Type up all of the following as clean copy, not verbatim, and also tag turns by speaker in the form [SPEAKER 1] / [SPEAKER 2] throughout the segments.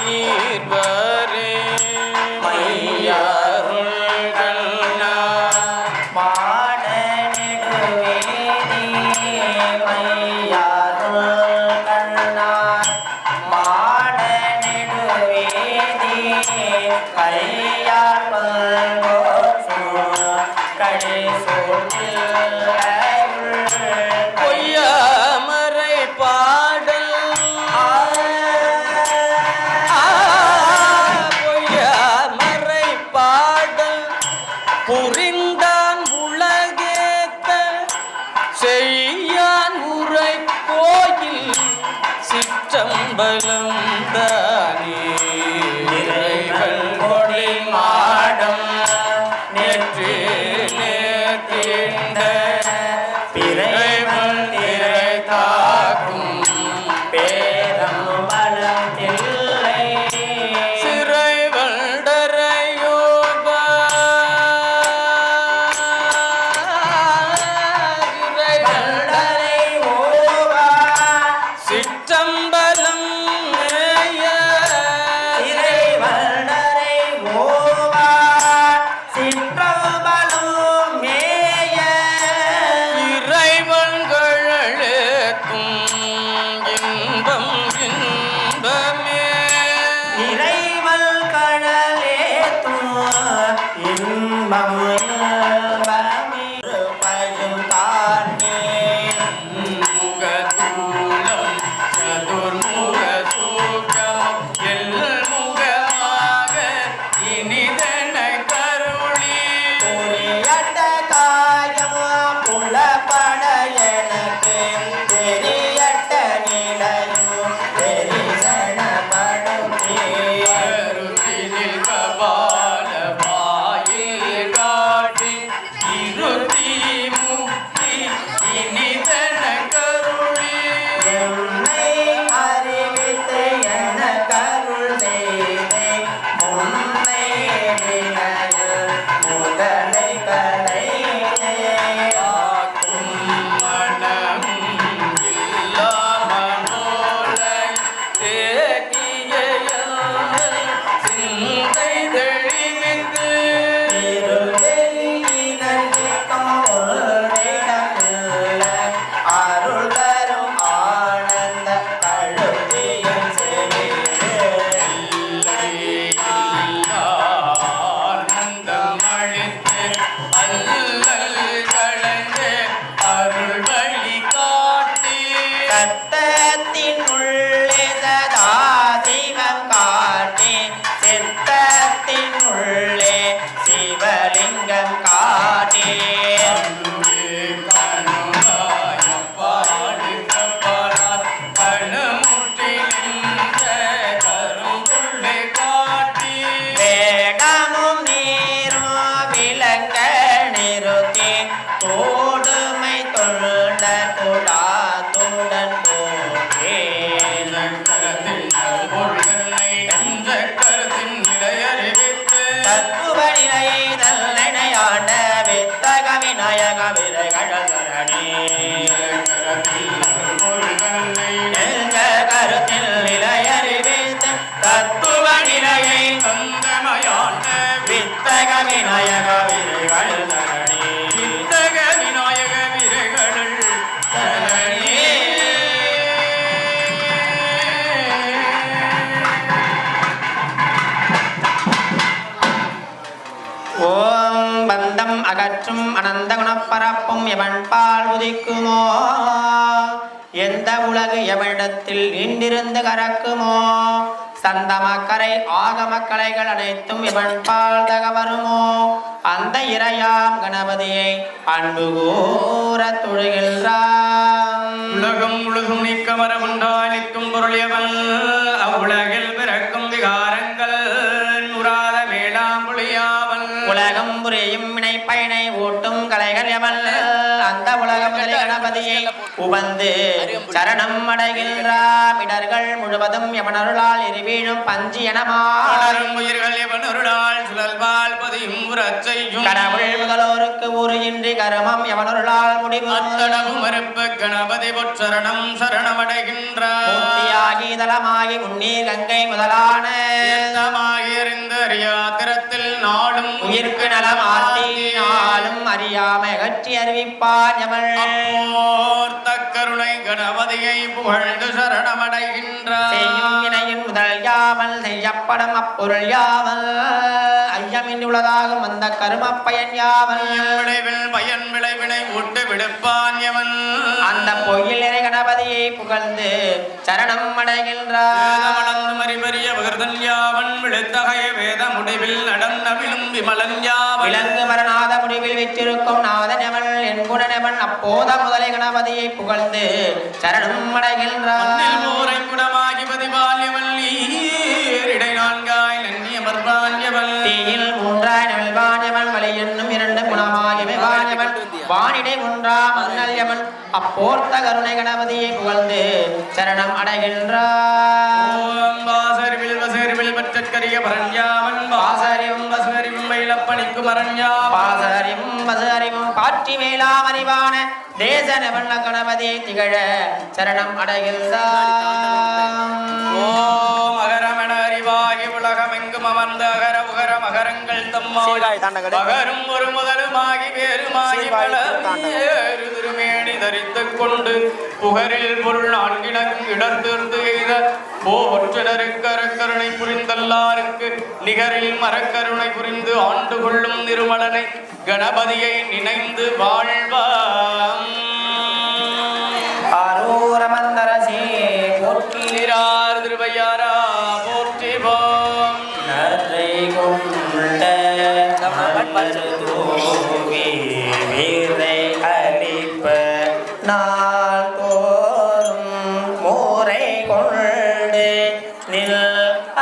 [SPEAKER 1] தீர்வரே பொய்யாமரை பாடல் பொய்யாமரை பாடல் புரிந்தான் உலகேத்த செய்யான் உரை கோயில் சிற்றம்பலம் தானே இறைவன் கொடி மாடம் நேற்று நேர்த்திண்ட பிறைவன் நிறை தாக்கும் பேரம் பலத்தில்லை சிறை வண்டரையோப சிறை வண்டரை ஓபா சிற்றம்பலம் மேய சிறை வண்டரை ஓபா சிற்றம்பலம் மேய இறைவன்களேத்தும் இன்பம் இன்பமே இறைவன் கடலேத்தும் இன்பம் இன்பமே பயும் தானே முகதூலம் சதுர்முக சூகம் எல்முகமாக இனிதன கருளி புரியட்ட காயமா புலப்பட எனக்கு தெரியட்ட நிலையும் தெரிசனப்படுத்தி கருத்தினில் கபால வாயில் காட்டி இருத்தி முக்தி இனிதன கருளி என்னை அறிவித்து என கருள் செய்தே முன்னை நிலையில் முதலை கலையே ஆக்கும் மனம் இல்லா மனோலை தேக்கிய சிந்தை தெளிவித்து அருள் தரும் ஆனந்த கழுதியும் ஆனந்தம் அழித்து அல்லல் களைந்து அருள் வழி காட்டி சத்தத்தின் உள்ளே சதா சிவம் காட்டி சித்தத்தின் உள்ளே சிவலிங்கம் காட்டி வேகமும் நீரும் விளங்க நிறுத்தி தோடுமை தொண்ட துடாத்துடன் போகே தத்துவ நிலையை நல்லெனையாண்ட வித்தக விநாயக விரைகள் தரணி நெஞ்ச கருத்தில் நிலையறிவித்து தத்துவ நிலையை சொந்தமையாண்ட வித்தக விநாயக விரைகள் தரணி வித்தக விநாயக விரைகள் தரணி ஓம் பந்தம் அகற்றும் அனந்த குணப்பரப்பும் எவன் பால் உதிக்குமோ எந்த உலகு எவனிடத்தில் நின்றிருந்து கறக்குமோ சந்தமக்கரை ஆகமக்கலைகள் அனைத்தும் எவன் பால் தகவருமோ அந்த இறையாம் கணபதியை அன்பு கூற தொழுகின்றான் உலகம் முழுதும் நீக்கமர உண்டாய் நிற்கும் பொருளியவன் அவ்வுலகில் பிறக்கும் விகாரங்கள் நுறாத மேலாம் புளியாவன் உலகம் புரியும் வினை பயனை ஓட்டும் கலைகள் எவன் அந்த உலக முதலை கணபதியை உபந்து சரணம் அடைகின்றார். இடர்கள் முழுவதும் எவனருளால் எரிவீழும் பஞ்சி எனமாறும்
[SPEAKER 2] உயிர்கள் எவனருளால் சுழல்வால் பதியும் உரச்செய்யும்
[SPEAKER 1] கடவுள் முதலோருக்கு ஊறு இன்றி கருமம் எவனருளால் முடிவு
[SPEAKER 2] அத்தடவு மறுப்பு கணபதி பொற்சரணம் சரணமடைகின்றார்.
[SPEAKER 1] மூர்த்தியாகி தலமாகி முன்னீர் கங்கை முதலான
[SPEAKER 2] அறியாத்திரத்தில் நாடும்
[SPEAKER 1] உயிர்க்கு நலம் ஆற்றினாலும் அறியாமை அகற்றி அறிவிப்பார் எவள்
[SPEAKER 2] கருணை கணபதியை புகழ்ந்து சரணமடைகின்றார்.
[SPEAKER 1] செய்யும் வினையின் முதல் யாவல் செய்யப்படும் அப்பொருள் யாவல் ஐயமின்றி உள்ளதாகும் அந்த கரும பயன் யாவல்
[SPEAKER 2] விளைவில் பயன் விளைவினை விட்டு விடுப்பான் எவன்
[SPEAKER 1] அந்த பொய்யில் இறை கணபதியை புகழ்ந்து சரணம் அடைகின்றார்.
[SPEAKER 2] மறிபரிய விகர்தன் யாவன் விழுத்தகைய வேத முடிவில் நடந்தவிலும் விமலன் யாவன்
[SPEAKER 1] விலங்கு மரணாத முடிவில் வைத்திருக்கும் நாதனவன் என் குணனவன் அப்போத முதலை கணபதியை புகழ்ந்து சரணம் அடைகின்றார்.
[SPEAKER 2] ஊரை குணமாகி பதிவால்யவன் இடை நான்காய் நன்னியமர் வான்யவன்
[SPEAKER 1] தீயில் மூன்றாய் நல்வானவன் வலை என்னும் இரண்டு குணமாகியவை வானவன் வானிடை ஒன்றா மன்னல்யவன் அப்போர்த்த கருணை கணபதியை புகழ்ந்து சரணம் அடைகின்றார்.
[SPEAKER 2] பற்றற்கரிய பரண்யாவன் பாசரியும் வசரியும் மயிலப்பணிக்கும் அரண்யாவன்
[SPEAKER 1] பாசரியும் வசரியும் காட்சி மேலாம் அறிவான தேசனவன் கணபதியை திகழ சரணம் அடைகின்றார்.
[SPEAKER 2] ஓம் அகரமென அறிவாகி உலகமெங்கும் அமர்ந்த அகர உகர மகரங்கள் தம்மாய் அகரும் ஒரு முதலுமாகி வேறுமாகி வேறு திருமேனி தரித்துக் கொண்டு புகரில் பொருள் நான்கினக்கும் இடர்த்தீர்ந்து எய்த போற்றனருக்கருணை புரிந்தல்லாருக்கு நிகரில் மரக்கருணை புரிந்து ஆண்டு கொள்ளும் நிருமலனை கணபதியை நினைந்து வாழ்வாம்.
[SPEAKER 1] ஆரூரமந்தரசி போற்றிரார்
[SPEAKER 2] திருவையாரா போற்றிவோம்.
[SPEAKER 1] நரை கொண்ட தோவி வீரை அளிப்ப நாள் தோறும் மூரை கொண்டு நில்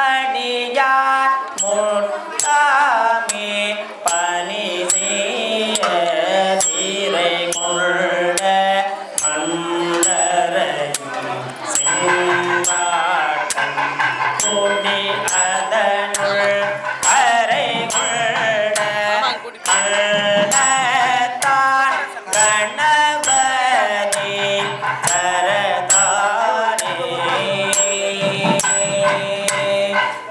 [SPEAKER 1] அடியார் முட்டாமே பணி செய்ய தீரை கொண்ட மன்னரையும் செங்காட்டன் கூடி அதனுள் அரை கொண்ட கள்ளத்தான் கணபதி தரதானே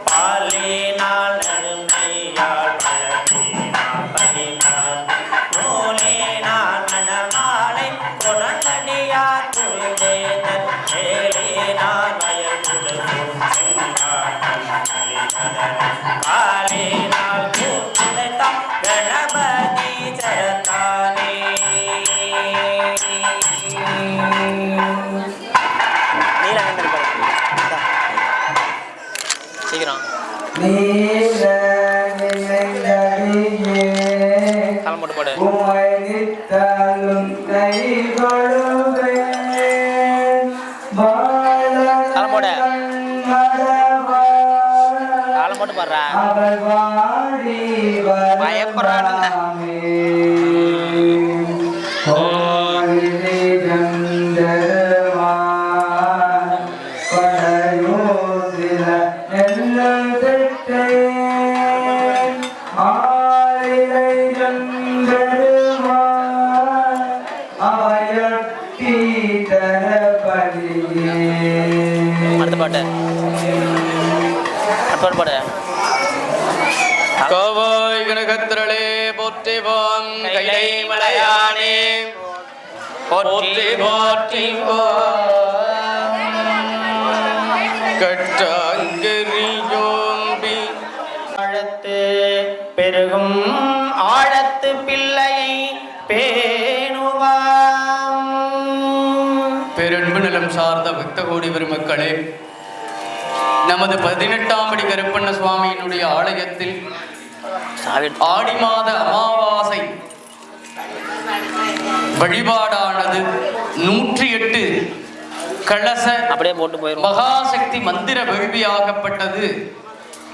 [SPEAKER 1] பாலினால் நறுமையால் பழத்தினால் பதினால் நூலினால் மணமாலை குணங்கடியார் புரிந்தேத ஏலினால் வயல் புலவும் செங்காட்டன் காலினால் கூர்ந்ததாம் கணபதி சரத்தானே. சீக்கிரம் காலம் போட்டு போடு. காலம் போடு. காலம் போட்டு பாடுறா பயப்படுறான். அடுத்த பாட்டு பாடு.
[SPEAKER 2] கோவாய் கனகத்திரளே போற்றிவோம். கைலை மலையானே போற்றி போற்றி கட்டாங்கிரியோம்பி
[SPEAKER 1] ஆழத்து பெருகும் ஆழத்து பிள்ளையை பேணுவாம்.
[SPEAKER 2] பேரன்பு நிலம் சார்ந்த பக்த கோடி பெருமக்களே, நமது 18ஆம் படி கருப்பண்ண சுவாமியினுடைய ஆலயத்தில் ஆடி மாத அமாவாசை வழிபாடானது 108 கலச
[SPEAKER 1] அப்படியே போட்டு போயிரும்
[SPEAKER 2] மகாசக்தி மந்திர வேள்வியாகப்பட்டது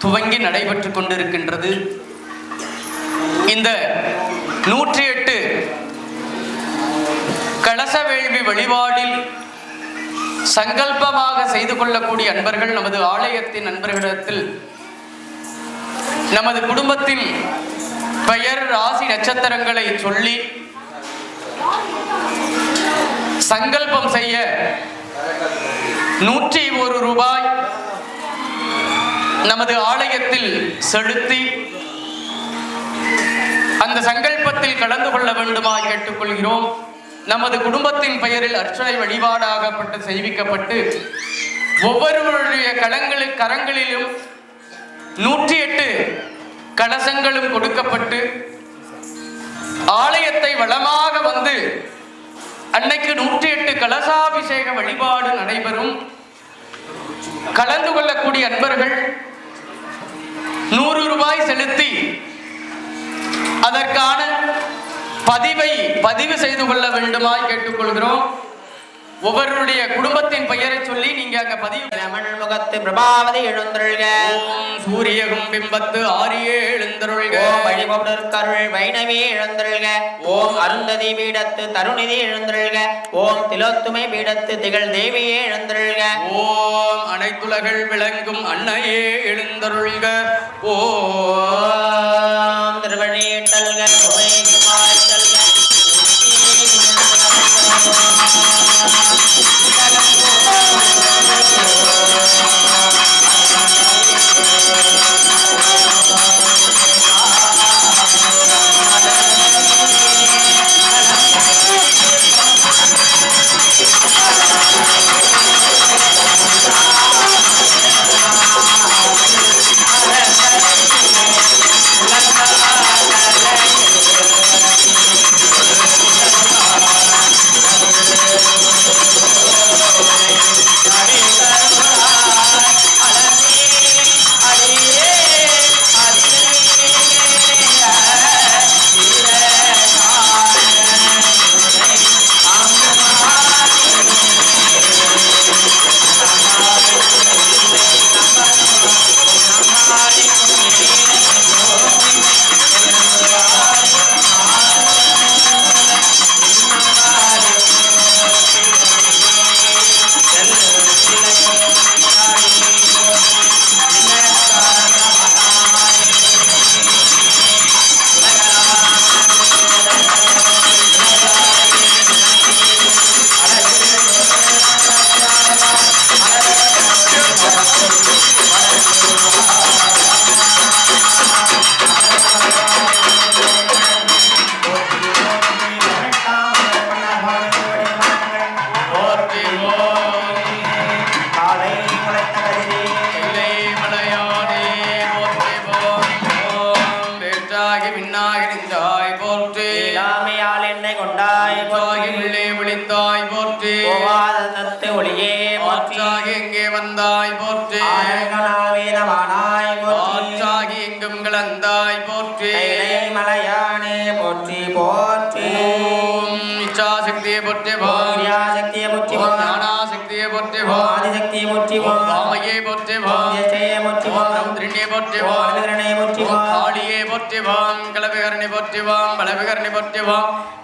[SPEAKER 2] துவங்கி நடைபெற்று கொண்டிருக்கின்றது. இந்த 108
[SPEAKER 3] கலச வேள்வி வழிபாடில் சங்கல்பமாக செய்து கொள்ளக்கூடிய அன்பர்கள் நமது ஆலயத்தின் அன்பர்களிடத்தில் நமது குடும்பத்தின் பெயர் ராசி நட்சத்திரங்களை சொல்லி சங்கல்பம் செய்ய 101 ரூபாய் நமது ஆலயத்தில் செலுத்தி அந்த சங்கல்பத்தில் கலந்து கொள்ள வேண்டுமாய் கேட்டுக்கொள்கிறோம். நமது குடும்பத்தின் பெயரில் அர்ச்சனை வழிபாடாகப்பட்டு செய்விக்கப்பட்டு ஒவ்வொருவருடைய கரங்களிலும் 108 கலசங்களும் கொடுக்கப்பட்டு ஆலயத்தை வளமாக வந்து அன்னைக்கு 108 கலசாபிஷேக வழிபாடு நடைபெறும். கலந்து கொள்ளக்கூடிய அன்பர்கள் 100 ரூபாய் செலுத்தி அதற்கான பதிவு செய்து கொள்ள வேண்டுமாய் கேட்டுக்கொள்கிறோம். ஒவ்வொருடைய குடும்பத்தின் பெயரை சொல்லி நீங்க அங்க பதிவு.
[SPEAKER 1] ரமண முகத்து பிரபாவதி எழுந்தருள்க.
[SPEAKER 3] ஓம் சூரியகும் பிம்பத்து ஆரியே எழுந்தருள்க.
[SPEAKER 1] ஓம் வழிபடுக்கருள் வைணவி எழுந்தருள்க. ஓம் அருந்ததி பீடத்து தருணிதி எழுந்தருள்க. ஓம் திலோத்துமை பீடத்து திகழ் தேவியே எழுந்தருள்க.
[SPEAKER 3] ஓம் அனைத்துலகள் விளங்கும் அன்னையே எழுந்தருள்க. ஓம்
[SPEAKER 1] திருவழியேட்டல்க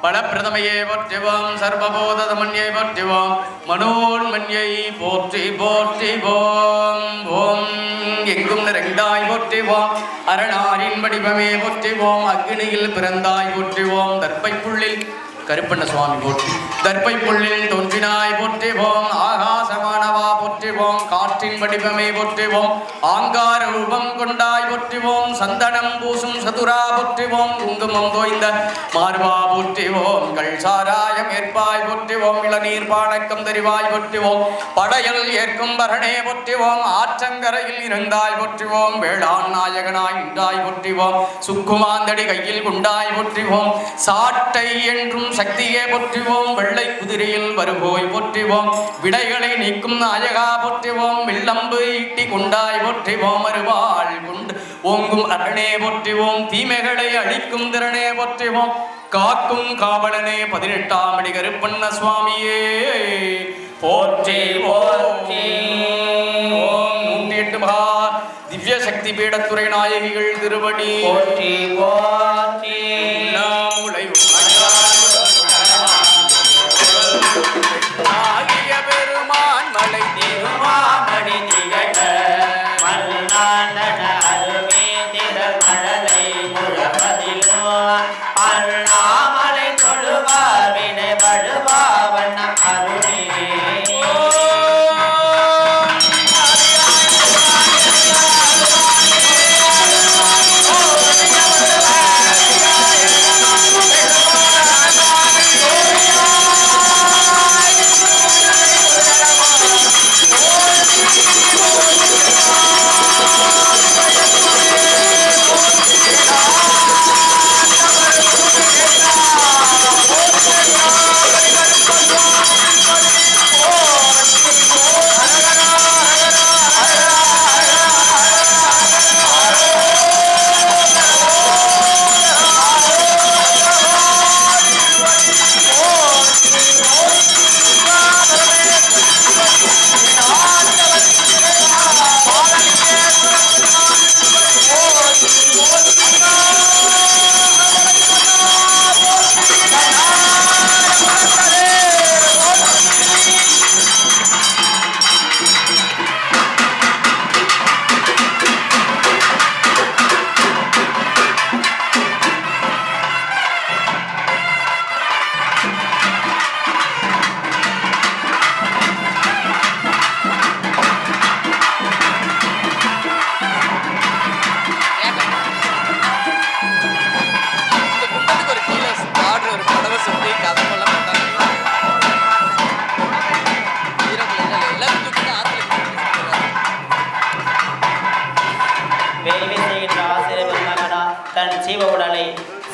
[SPEAKER 3] பலப்பிரதமையே போற்றிவாம் சர்வபோதமன்யை போற்றிவாம் மனோன்மன்யை போற்றி போற்றிவோம். ஓம் எங்கும் நிறைந்தாய் போற்றிவோம். அரணாரின் வடிவமே போற்றிவோம். அக்னியில் பிறந்தாய் போற்றிவோம். தர்ப்பை புள்ளில் கருப்பண்ண சுவாமி போற்றி. தர்ப்பை புள்ளில் தோன்றினாய் போற்றிவோம். ஆகாசமானவா போற்றிவோம். காற்றின் வடிவமே போற்றிவோம். ஆங்கார ரூபம் கொண்டாய் போற்றிவோம். சந்தனம் பூசும் சதுரா போற்றிவோம். குங்குமம் தோய்ந்த மார்பா போற்றிவோம். கள்சாராயம் ஏற்பாய் போற்றிவோம். இளநீர் பானக்கம் தெரிவாய் போற்றிவோம். படையல் ஏற்கும் பரணே போற்றிவோம். ஆற்றங்கரையில் இருந்தாய் போற்றிவோம். வேளாண் நாயகனாய் நின்றாய் போற்றிவோம். சுக்குமாந்தடி கையில் கொண்டாய் போற்றிவோம். சாட்டை என்றும் சக்தியே போற்றிவோம். வெள்ளை குதிரையில் வருவோய் போற்றிவோம். விடைகளை நீக்கும் நாயகா போற்றிவோம். வில்லம்பு ஈட்டி கொண்டாய் போற்றிவோம். அருவாள் கொண்டு ஓங்கும் அரணே போற்றிவோம். தீமைகளை அழிக்கும் திறனே போற்றிவோம். காக்கும் காவலனே 18ஆம் அடி கருப்பண்ண சுவாமியே போற்றி போற்றி. ஓம் 108 மகா திவ்ய சக்தி பீடத்துறை நாயகிகள் திருவடி
[SPEAKER 1] போற்றி போற்றி.
[SPEAKER 3] நாமுலை
[SPEAKER 1] அனந்தன அருமே திரள் மழலை முழவதிலோ அண்ணாமலை தொழுவார் வினை வழுவா வண்ணம் அருளே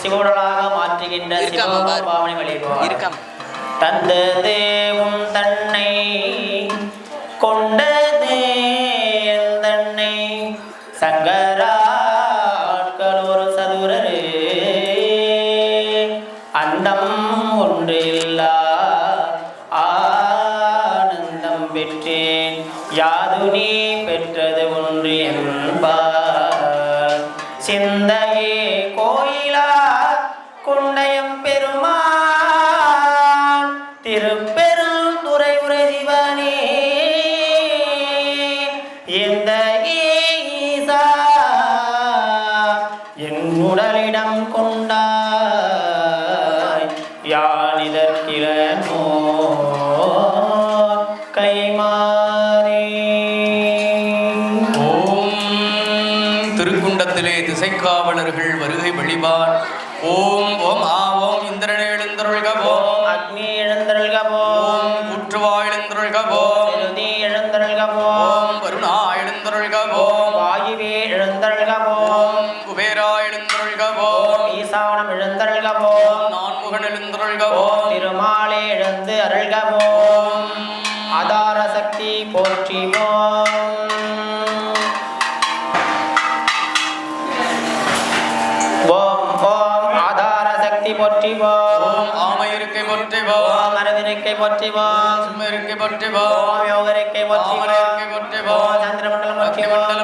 [SPEAKER 1] சிவவுடலாக மாற்றுகின்ற சிவபாவனை வழிபாடு தந்தது உம் தன்னை கொண்டது தன்னை சங்கராட்கள் ஒரு சதுரரு அண்டம் ஒன்று இல்லா ஆனந்தம் பெற்றேன் யாது நீ பெற்றது ஒன்று என்பார் சிந்தையே கோயிலா குண்டையம் பெருமான் திருப்பெரும் துறை உரை சிவனே எந்த ஈசா என் உடலிடம் கொண்டாய் யான் இதற்கிலனோ கைமாறி.
[SPEAKER 3] திருக்குண்டத்திலே திசைக்காவலர்கள் வருகை வழிபார். ஓம் ஓம் ஆ ஓம் இந்திரனே எழுந்தருள்க ஓம்
[SPEAKER 1] அக்னி எழுந்தருள்க ஓம்
[SPEAKER 3] ஊற்றுவா எழுந்தருள்க ஓம்
[SPEAKER 1] திருதி எழுந்தருள்க ஓம்
[SPEAKER 3] வருணா எழுந்தருள்க ஓம்
[SPEAKER 1] வாயுவே எழுந்தருள்க ஓம்
[SPEAKER 3] குபேரா எழுந்தருள்க ஓம்
[SPEAKER 1] ஈசானம் எழுந்தருள்க ஓம்
[SPEAKER 3] நான்முகன் எழுந்தருள்க
[SPEAKER 1] ஓம் திருமாலே எழுந்து அருள்க ஓம் ஆதார சக்தி போற்றி ஓம் போற்றிவோம்
[SPEAKER 3] ஆமையிருக்கை போற்றிவோம்
[SPEAKER 1] அரவிருக்கை போற்றிவோம்
[SPEAKER 3] சும்மயிருக்கை போற்றிவோம்
[SPEAKER 1] யோகரிக்கை போற்றிவோம் சந்திரமண்டலம்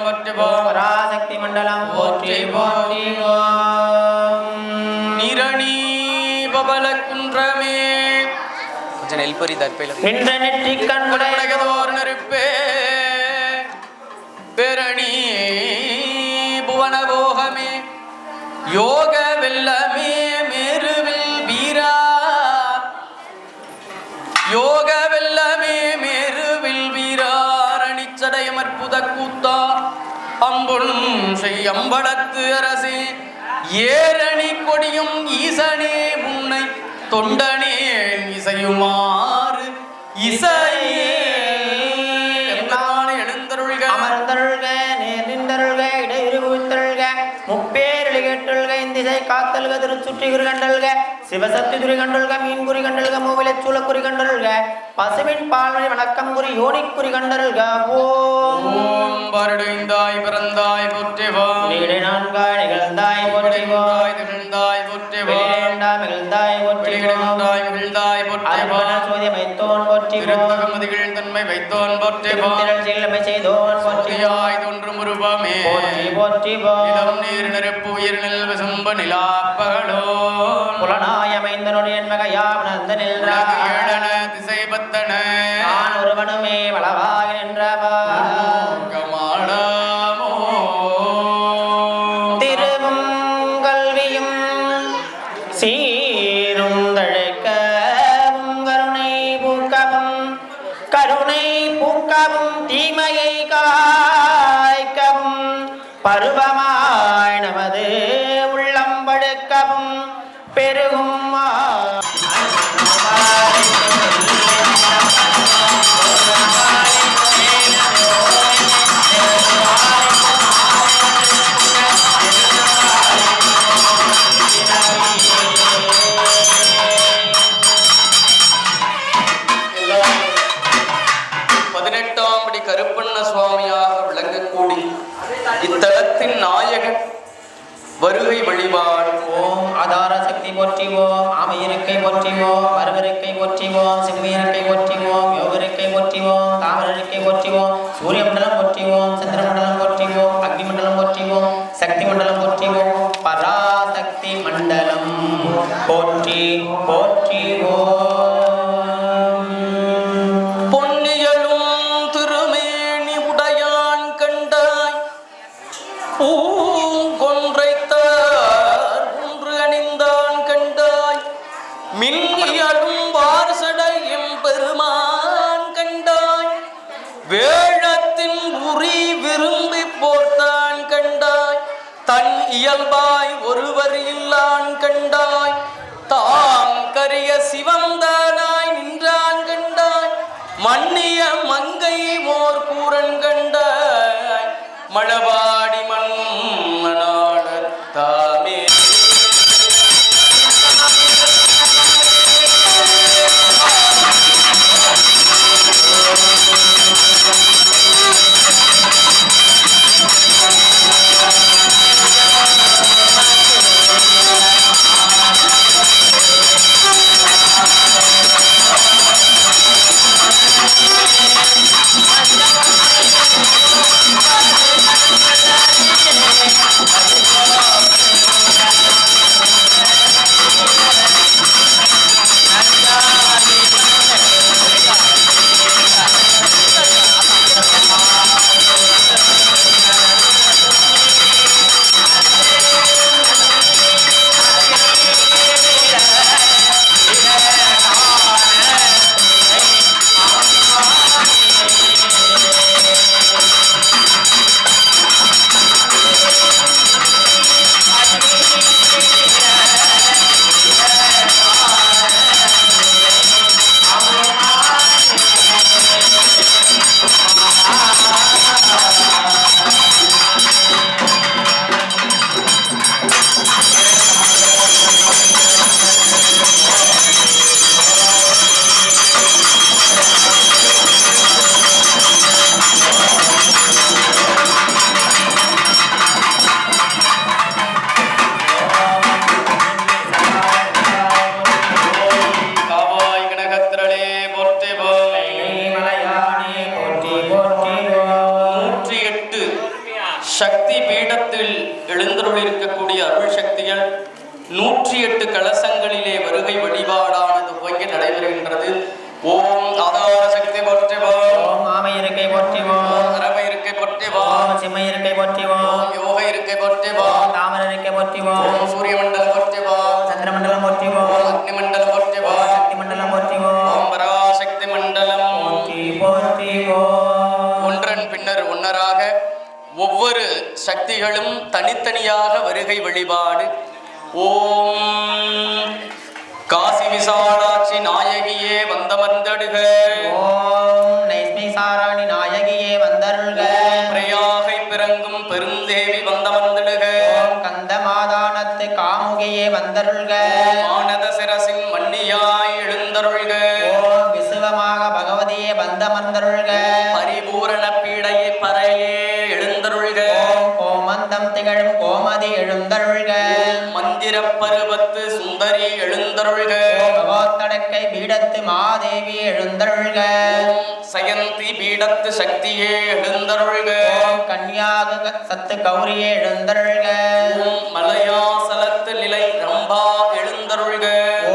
[SPEAKER 1] போற்றிவோம் பராசக்தி மண்டலம் போற்றி போற்றிவோம்
[SPEAKER 3] நிரணி பவல குன்றமே கொஞ்சம் நெல்பொரி தற்பையில்
[SPEAKER 1] நின்ற நெற்றி
[SPEAKER 3] கண்புடையதோர் நெருப்பே பெரணி புவனபோகமே யோக வெல்லமே மேருவில் வீரா யோக வெல்லமே மேருவில் வீராரணிச்சடையம் அற்புத கூத்தா அம்புன் செய்யம்பலத்து அரசே ஏரணி கொடியும் ஈசனே முன்னை தொண்டனே இசையுமாறு இசையே எழுந்தருள்க
[SPEAKER 1] அமர்ந்தருள்க நேர்ந்தருள்க இடையுறுத்தருள்க முப்பேரளி கேட்டுள்க இந்திசை காத்தல்க திருச்சுற்றி குறி கண்டல்க சிவசக்தி துரி கண்டல்க மீன் குறி கண்டல்க மூவிலச்சூல குறி கண்டல்க பசுவின் பால்வழி வணக்கம் குறி யோனிக்குறி கண்டல்க ஓம்
[SPEAKER 3] வருடைந்தாய் பிறந்தாய் போற்றிவோம்
[SPEAKER 1] நீடை நான்காய் நிகழ்ந்தாய் போற்றிவோம்
[SPEAKER 3] திகழ்ந்தாய் போற்றிவோம்
[SPEAKER 1] மிகழ்ந்தாய் போற்றிவோம்
[SPEAKER 3] மிகழ்ந்தாய் போற்றிவோம்
[SPEAKER 1] சோதிய வைத்தோன் போற்றிவோம்
[SPEAKER 3] திருத்தகமதிகள் தன்மை வைத்தோன் போற்றிவோம்
[SPEAKER 1] செல்லமை செய்தோன் போற்றியாய்
[SPEAKER 3] தோன்றும் உருவமே
[SPEAKER 1] போற்றி போற்றிவோம்
[SPEAKER 3] இளம் நீர் நெருப்பு உயிர் நெல் விசும்ப நிலாப்பகலோ
[SPEAKER 1] புலனாய மைந்தனுடைய மகையாவனந்தனில்
[SPEAKER 3] ஏழன திசை பத்தன
[SPEAKER 1] நான் ஒருவனுமே வளவாக நின்றவா
[SPEAKER 3] கமாடாமோ
[SPEAKER 1] பருவமாய் நமது உள்ளம் படுக்கவும் பெருகும்
[SPEAKER 3] கருப்பண்ண சுவாமியாக விளங்கக்கூடி இத்தலத்தின் நாயகன் வருகை வழிபாடு.
[SPEAKER 1] ஓம் ஆதார சக்தி போற்றிவோம், ஆமையிருக்கை போற்றிவோம், மருவருக்கை போற்றிவோம், சிம்மையிருக்கை போற்றிவோம், யோகருக்கை போற்றிவோம், தாமரருக்கை போற்றிவோம், சூரிய மண்டலம் போற்றிவோம், சந்திர மண்டலம் போற்றிவோம், அக்னி மண்டலம் போற்றிவோம், சக்தி மண்டலம் போற்றிவோம், பராசக்தி மண்டலம் போற்றி போற்றிவோம்.
[SPEAKER 3] இயல்பாய் ஒருவர் இல்லான் கண்டாய், தாம் கரிய சிவந்தானாய் நின்றான் கண்டாய், மன்னிய மங்கை ஓர் கூரன் கண்டாய், மழவாடி மன்னாளர் தாமே. சக்தி பீடத்தில் எழுந்தருளிருக்கக்கூடிய அருள் சக்திகள் 108 கலசங்களிலே வருகை வழிபாடானது துவங்கி நடைபெறுகின்றது. ஓம் ஆதார சக்தி போற்றிவோம்,
[SPEAKER 1] ஓம் ஆமை இருக்கை போற்றிவோம்,
[SPEAKER 3] அரவை இருக்கை போற்றிவோம்,
[SPEAKER 1] சிம்ம இருக்கை போற்றிவோம்,
[SPEAKER 3] யோக இருக்கை போற்றிவோம்,
[SPEAKER 1] தாமர இருக்கை போற்றிவோம்,
[SPEAKER 3] சூரிய மண்டலம் போற்றிவோம்,
[SPEAKER 1] சந்திர மண்டலம் போற்றிவோம்,
[SPEAKER 3] அக்னி மண்டலம் போற்றிவோம்,
[SPEAKER 1] சக்தி மண்டலம் போற்றிவோம்,
[SPEAKER 3] பராசக்தி மண்டலம்
[SPEAKER 1] போற்றிவோம்.
[SPEAKER 3] ஒன்றன் பின்னர் ஒன்னராக ஒவ்வொரு சக்திகளும் தனித்தனியாக வருகை வழிபாடு. ஓம் காசி விசாலாட்சி நாயகியே வந்தமர்ந்தடுக,
[SPEAKER 1] ஓம் நைஸ்மி சாராணி நாயகியே வந்தருள்க,
[SPEAKER 3] பிரயாகை பிறங்கும் பெருந்தேவி வந்தமர்ந்திடுக,
[SPEAKER 1] ஓம் கந்த மாதானத்து காமுகியே வந்தருள்க,
[SPEAKER 3] ஆனத சிரசின் மன்னியாய் எழுந்தருள்க,
[SPEAKER 1] ஓம் விசுவமாக பகவதியே வந்தமர்ந்தருள்க,
[SPEAKER 3] பரிபூரண பீடையை பறையே எழுந்தருள்க,
[SPEAKER 1] ஓம் கோமந்தம் திகழும் கோமதி எழுந்தருள்க,
[SPEAKER 3] மந்திர பருவத்து சுந்தரி எழுந்தருள்க,
[SPEAKER 1] பகவத்தடக்கை பீடத்து மாதேவி எழுந்தருள்க,
[SPEAKER 3] சயந்தி பீடத்து சக்தியே எழுந்தருள்க,
[SPEAKER 1] கன்யாக சத்து கௌரியே எழுந்தருள்க,
[SPEAKER 3] மலையாசலத்து நிலை ரம்பா எழுந்தருள்க,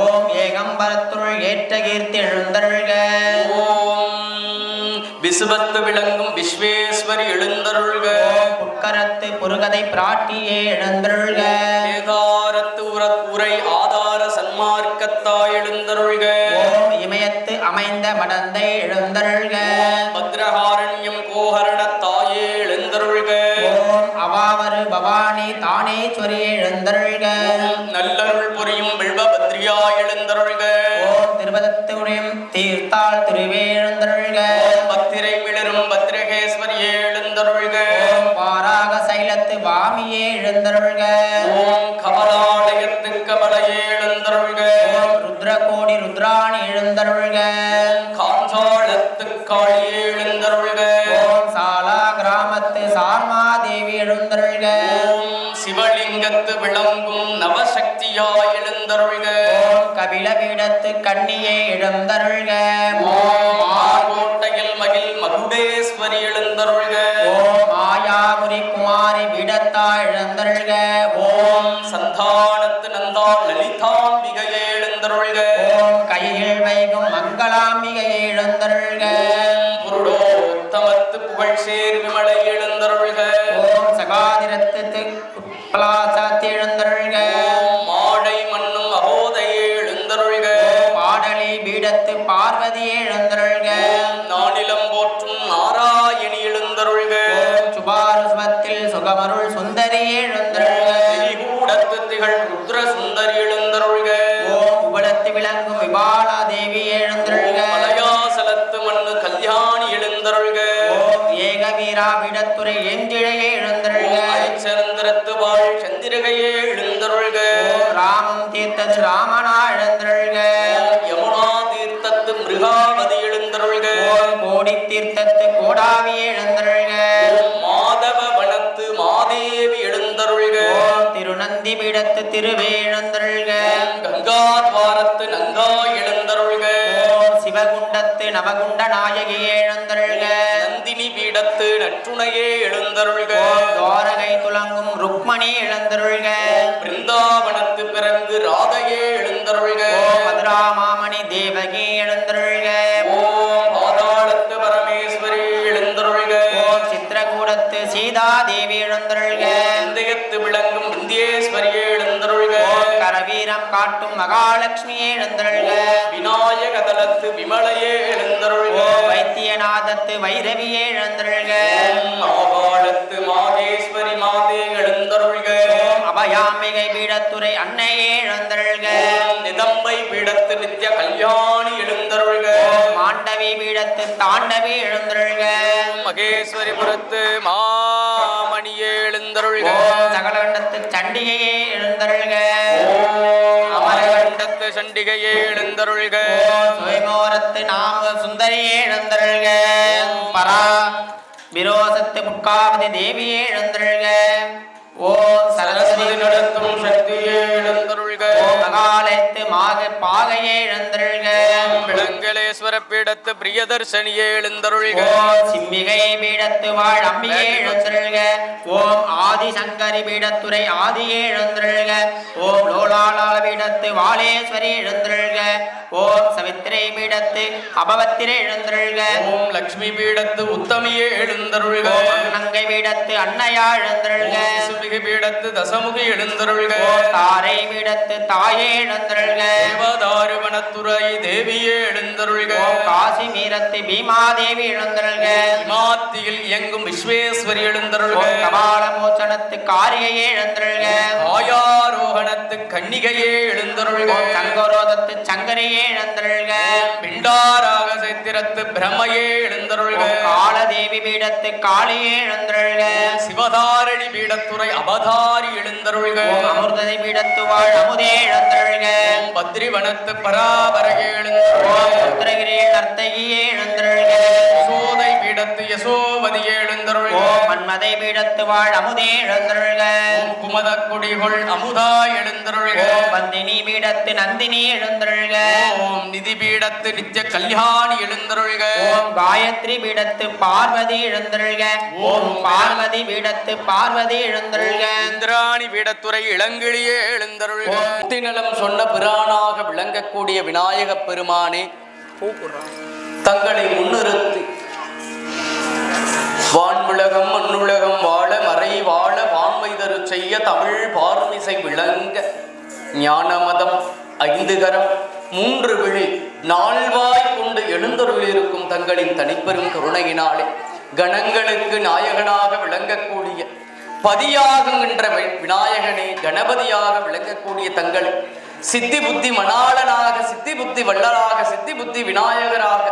[SPEAKER 1] ஓம் ஏகம்பரத்துள் ஏற்ற கீர்த்தி எழுந்தருள்க,
[SPEAKER 3] ஓம் விசுபத்து விளங்கும் விஸ்வேஸ்வரி எழுந்தருள்க,
[SPEAKER 1] புட்கரத்து புருகதை பிராட்டியே எழுந்தருள்க,
[SPEAKER 3] ஏகாரத்து உரை ஆதார சன்மார்க்கத்தாய் எழுந்தருள்க,
[SPEAKER 1] ஓம் இமயத்து அமைந்த மடந்தை எழுந்தருள்க,
[SPEAKER 3] பத்ரஹாரண்யம் கோஹரணத்தாயே எழுந்தருள்க,
[SPEAKER 1] ஓம் அவா யாவரு பவானி தானேஸ்வரி எழுந்தருள்க.
[SPEAKER 3] நல்லருள் புரியும் வில்வபத்ரியா எழுந்தருள்க.
[SPEAKER 1] ஓம் திருபதத்துடையும் தீர்த்தாள் திருவே எழுந்தருள்க.
[SPEAKER 3] பத்திரை விளரும் பத்ரகேஸ்வரி எழுந்தருள்க.
[SPEAKER 1] ஓம் பாராக சைலத்து பாமியே எழுந்தருள்க.
[SPEAKER 3] ஓம் கமலாலயத்து கமலையே எழுந்தருள்க.
[SPEAKER 1] ஓம் ருத்ரகோடி ருத்ராணி எழுந்தருள்க.
[SPEAKER 3] காஞ்சாளத்து காளியே எழுந்தருள்க.
[SPEAKER 1] ஓம் சாலா கிராமத்து சார்மாதேவி எழுந்தருள்க.
[SPEAKER 3] ஓம் சிவலிங்கத்து விளங்கும் நவசக்தியா எழுந்தருள்க.
[SPEAKER 1] ஓம் கபில பீடத்து கண்ணியே எழுந்தருள்க.
[SPEAKER 3] ஓம் ஆர்கோட்டையில் மகிழ் மகுடேஸ்வரி எழுந்தருள்க.
[SPEAKER 1] ஓம் மாயாபுரி குமாரி பீடத்தா எழுந்தருள்க.
[SPEAKER 3] ஓம் சந்தானத்து நந்தாள் லலிதாம்பிகையே எழுந்தருள்க.
[SPEAKER 1] ஓம் கையில் வைகும் மங்களாம்பிகையே எழுந்தருள்க.
[SPEAKER 3] புருடோத்தமத்து புகழ் சேர் விமலை எழுந்தருள்க.
[SPEAKER 1] ஓம் சகாதிரத்து பலாசாத்தி எழுந்தருள்க.
[SPEAKER 3] ஓம் மாடை மண்ணும் அபோதையே எழுந்தருள்க.
[SPEAKER 1] பாடலி பீடத்து பார்வதியே எழுந்தருள்க.
[SPEAKER 3] ஓம் நானிலம் போற்றும் நாராயணி எழுந்தருள்க.
[SPEAKER 1] ஓம் சுபாருஸ்வத்தில் சுகமருள் சுந்தரியே எழுந்தருள்க.
[SPEAKER 3] திரிகூடத்து திகழ் ருத்ர சுந்தரி எழுந்தருள்க.
[SPEAKER 1] ஓம் உபலத்து விளங்கும் விபாலா தேவி எழுந்தருள்க.
[SPEAKER 3] மலையாசலத்து மண்ணு கல்யாணி எழுந்தருள்க.
[SPEAKER 1] ஓம் ஏக வீரா பீடத்துறை எஞ்சிழையே எழுந்தருள்க.
[SPEAKER 3] சந்திரத்து வாழ் சந்திரகையே எழுந்தருள்க.
[SPEAKER 1] ஓம் ராமம் தீர்த்தது ராமனா எழுந்தருள்க.
[SPEAKER 3] யமுனா தீர்த்தத்து மிருகாவதி எழுந்தருள்க.
[SPEAKER 1] ஓம் கோடி தீர்த்தத்து கோடாவியே எழுந்தருள்க.
[SPEAKER 3] மாதவ வனத்து மாதேவி எழுந்தருள்க.
[SPEAKER 1] ஓம் திருநந்தி பீடத்து திருவே எழுந்தருள்க.
[SPEAKER 3] கங்காத்வாரத்து நங்கா எழுந்தருள்க.
[SPEAKER 1] ஓம் சிவகுண்டத்து நவகுண்ட நாயகியே எழுந்தருள்க.
[SPEAKER 3] நந்தினி பீடத்து நற்றுணையே எழுந்தருள்க.
[SPEAKER 1] ஓம் துவாரகை துலங்கும் ருக்மணி எழுந்தருள்க.
[SPEAKER 3] பிருந்தாவனத்து பிறங்கு ராதையே எழுந்தருள்க.
[SPEAKER 1] ஓம் மதுரா மாமணி தேவகி எழுந்தருள்க.
[SPEAKER 3] ஓம் பாதாளத்து பரமேஸ்வரி எழுந்தருள்க.
[SPEAKER 1] ஓம் சித்திரகூடத்து சீதா தேவி எழுந்தருள்க.
[SPEAKER 3] இந்தயத்து விளங்கும் விந்தியேஸ்வரியே எழுந்தருள்க.
[SPEAKER 1] ஓம் கரவீரம் காட்டும் மகாலட்சுமியே எழுந்தருள்க.
[SPEAKER 3] விநாயகதலத்து விமலையே எழுந்தருள்க.
[SPEAKER 1] ஓம் வைத்தியநாதத்து வைரவியே எழுந்தருள்க.
[SPEAKER 3] மாகாளத்து மாதேஸ்வரி மாதே எழுந்தருள்க.
[SPEAKER 1] ஓம் அபயாம்பிகை பீடத்துறை அன்னையே எழுந்தருள்க.
[SPEAKER 3] நிதம்பை பீடத்து நித்ய கல்யாணி எழுந்தருள்க.
[SPEAKER 1] ஓம் மாண்டவி பீடத்து தாண்டவி எழுந்தருள்க.
[SPEAKER 3] மகேஸ்வரிபுரத்து மாமணியே எழுந்தருள்க.
[SPEAKER 1] ஓம் சகலகண்டத்து சண்டிகையே எழுந்தருள்க.
[SPEAKER 3] அமரகண்டத்து சண்டிகையே எழுந்தருள்க.
[SPEAKER 1] ஓம் சுயமோரத்து நாம சுந்தரியே எழுந்தருள்க. பரா விரோசத்து முக்காவதி தேவியே எழுந்தருள்க. ஓம் சரஸ்வதி
[SPEAKER 3] நடத்தும் சக்தியே எழுந்தருள்க.
[SPEAKER 1] ஓம் மகாலயத்து பாகையே எழுந்தருள்க.
[SPEAKER 3] விளங்கலேஸ்வர பீடத்து பிரியதர்சனியே எழுந்தருள்க.
[SPEAKER 1] ஓம் சிம்மிகை பீடத்து வாழ் அம்பிகே எழுந்தருள்க. ஓம் ஆதிசங்கரி பீடத்துறை ஆதியே எழுந்தருள்க. ஓம் லோலாலா பீடத்து வாலேஸ்வரி எழுந்தருள்க. ஓம் சவித்திரை பீடத்து அபவத்திரே எழுந்தருள்க.
[SPEAKER 3] ஓம் லக்ஷ்மி பீடத்து உத்தமியே எழுந்தருள்க.
[SPEAKER 1] ஓம் நங்கை பீடத்து அன்னையா எழுந்தருள்க.
[SPEAKER 3] சுமிகை பீடத்து தசமுகி எழுந்தருள்க.
[SPEAKER 1] ஓம் தாரை பீடத்து தாயே எழுந்தருள்க.
[SPEAKER 3] தேவதாருவனத்துறை தேவியே எழுந்தருள்க.
[SPEAKER 1] ஓம் காசிமீரத்து பீமாதேவி எழுந்தருள்க.
[SPEAKER 3] இமாத்தியில் இயங்கும் விஸ்வேஸ்வரி எழுந்தருள்க.
[SPEAKER 1] ஓம் கபால மோச்சனத்து காரிகையே எழுந்தருள்க.
[SPEAKER 3] ஆயாரோகணத்து கன்னிகையே எழுந்தருள்க.
[SPEAKER 1] ஓம் சங்கரோதத்து சங்கரியே எழுந்தருள்க.
[SPEAKER 3] பிண்டாராக சைத்திரத்து பிரம்மையே எழுந்தருள்க.
[SPEAKER 1] ஓம் காலதேவி பீடத்து காளியே எழுந்தருள்க.
[SPEAKER 3] சிவதாரணி பீடத்துறை அவதாரி எழுந்தருள்க.
[SPEAKER 1] ஓம் அமிர்ததை பீடத்து வாழ் அமுதே எழுந்தருள்க.
[SPEAKER 3] பத்ரிவனத்து பராபரகே எழுந்தருள்க.
[SPEAKER 1] ஓம் உத்தரகிரியில் நர்த்தகியே எழுந்தருள்க.
[SPEAKER 3] யசோதை பீடத்து யசோவதியே எழுந்தருள்க.
[SPEAKER 1] ஓம் மன்மதை பீடத்து வாழ் அமுதே எழுந்தருள்க.
[SPEAKER 3] குமத கொடிகொள் அமுதா எழுந்தருள்க.
[SPEAKER 1] ஓம் வந்தினி பீடத்து நந்தினி எழுந்தருள்க.
[SPEAKER 3] ஓம் நிதி பீடத்து நித்ய கல்யாணி எழுந்தருள்க.
[SPEAKER 1] ஓம் காயத்ரி பீடத்து பார்வதி எழுந்தருள்க. ஓம் பார்வதி பீடத்து பார்வதி எழுந்தருள்க.
[SPEAKER 3] இந்திராணி பீடத்துறை இளங்கிளியே எழுந்தருள்க. முத்திநலம் சொன்ன பிரானாக விளங்கக்கூடிய விநாயகப் பெருமானே, தங்களை முன்னிறுத்தி வான்வுலகம் மண்ணுலகம் வாழ மறை வாழ வான்மை தரு செய்ய தமிழ் பார்மிசை விளங்க ஞானமதம் 5 கரம் 3 விழி 4 வாய் கொண்டு எழுந்தருளிருக்கும் தங்களின் தனிப்பெரும் கருணையினாலே கணங்களுக்கு நாயகனாக விளங்கக்கூடிய பதியாகுகின்ற விநாயகனே கணபதியாக விளங்கக்கூடிய தங்களை சித்தி புத்தி மணாளனாக, சித்தி புத்தி வள்ளலாக, சித்தி புத்தி விநாயகராக,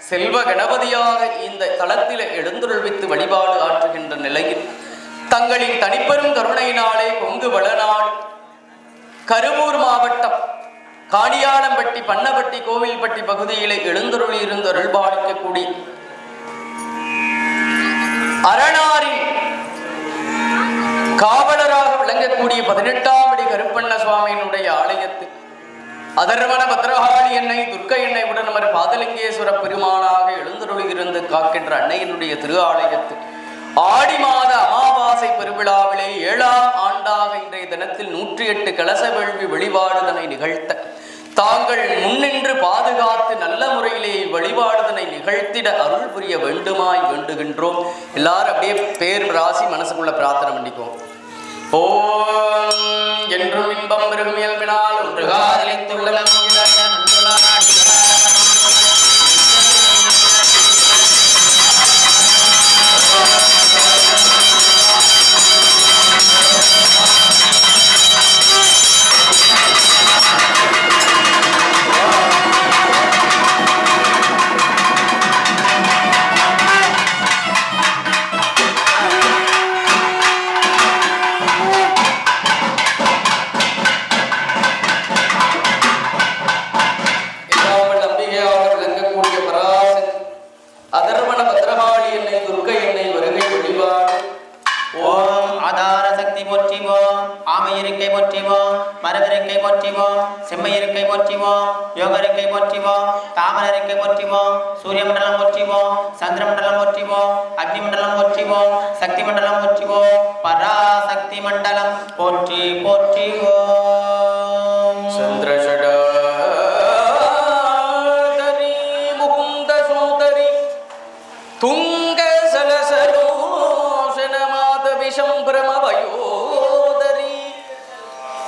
[SPEAKER 3] செல்வ கணபதியாக இந்த தளத்தில் எழுந்துருள்வித்து வழிபாடு ஆற்றுகின்ற நிலையில் தங்களின் தனிப்பெரும் கருணையினாலே கொங்கு வளநாடு கருவூர் மாவட்டம் காடியாளம்பட்டி பண்ணப்பட்டி கோவில்பட்டி பகுதியிலே எழுந்தருளி இருந்து அருள்பாலிக்கக்கூடிய அரணாரில் காவலராக விளங்கக்கூடிய 18ஆம் படி கருப்பண்ண சுவாமியினுடைய ஆலயத்தில் அதர்வன பத்ரகாளி எண்ணெய் துர்க்கை எண்ணெய் உடன் அவர் பாதலிங்கேஸ்வர பெருமானாக எழுந்தருளி இருந்து காக்கின்ற அன்னையினுடைய திரு ஆலயத்தில் ஆடி மாத அமாவாசை பெருவிழாவிலே 7ஆம் ஆண்டாக இன்றைய தினத்தில் 108 கலச வேள்வி வழிபாடுதனை நிகழ்த்த தாங்கள் முன்னின்று பாதுகாத்து நல்ல முறையிலே வழிபாடுதனை நிகழ்த்திட அருள் புரிய வேண்டுமாய் வேண்டுகின்றோம். எல்லாரும் அப்படியே பேர் ராசி மனசுக்குள்ள பிரார்த்தனை பண்ணிக்கோம். ஓம் என்றும் இன்பம் பெருகும் இயல்பினால் ஒன்று காதலித்துள்ள அதர்வன பத்ரகாளி எண்ணெய் துர்க்கை எண்ணெய் வருகை வழிபாடு.
[SPEAKER 1] ஓம் ஆதார சக்தி போற்றிவோம், ஆமையிருக்கை போற்றிவோம், மரபிருக்கை போற்றிவோம், செம்மையிருக்கை போற்றிவோம், யோகருக்கை போற்றிவோம், தாமரருக்கை போற்றிவோம், சூரிய மண்டலம் போற்றிவோம், சந்திர மண்டலம் போற்றிவோம், அக்னி மண்டலம் போற்றிவோம், சக்தி மண்டலம் போற்றிவோம், பராசக்தி மண்டலம் போற்றி போற்றிவோம்.
[SPEAKER 3] சந்திரஷட துங்க சலசலோஷன மாதவிஷம் பிரமவயோதரி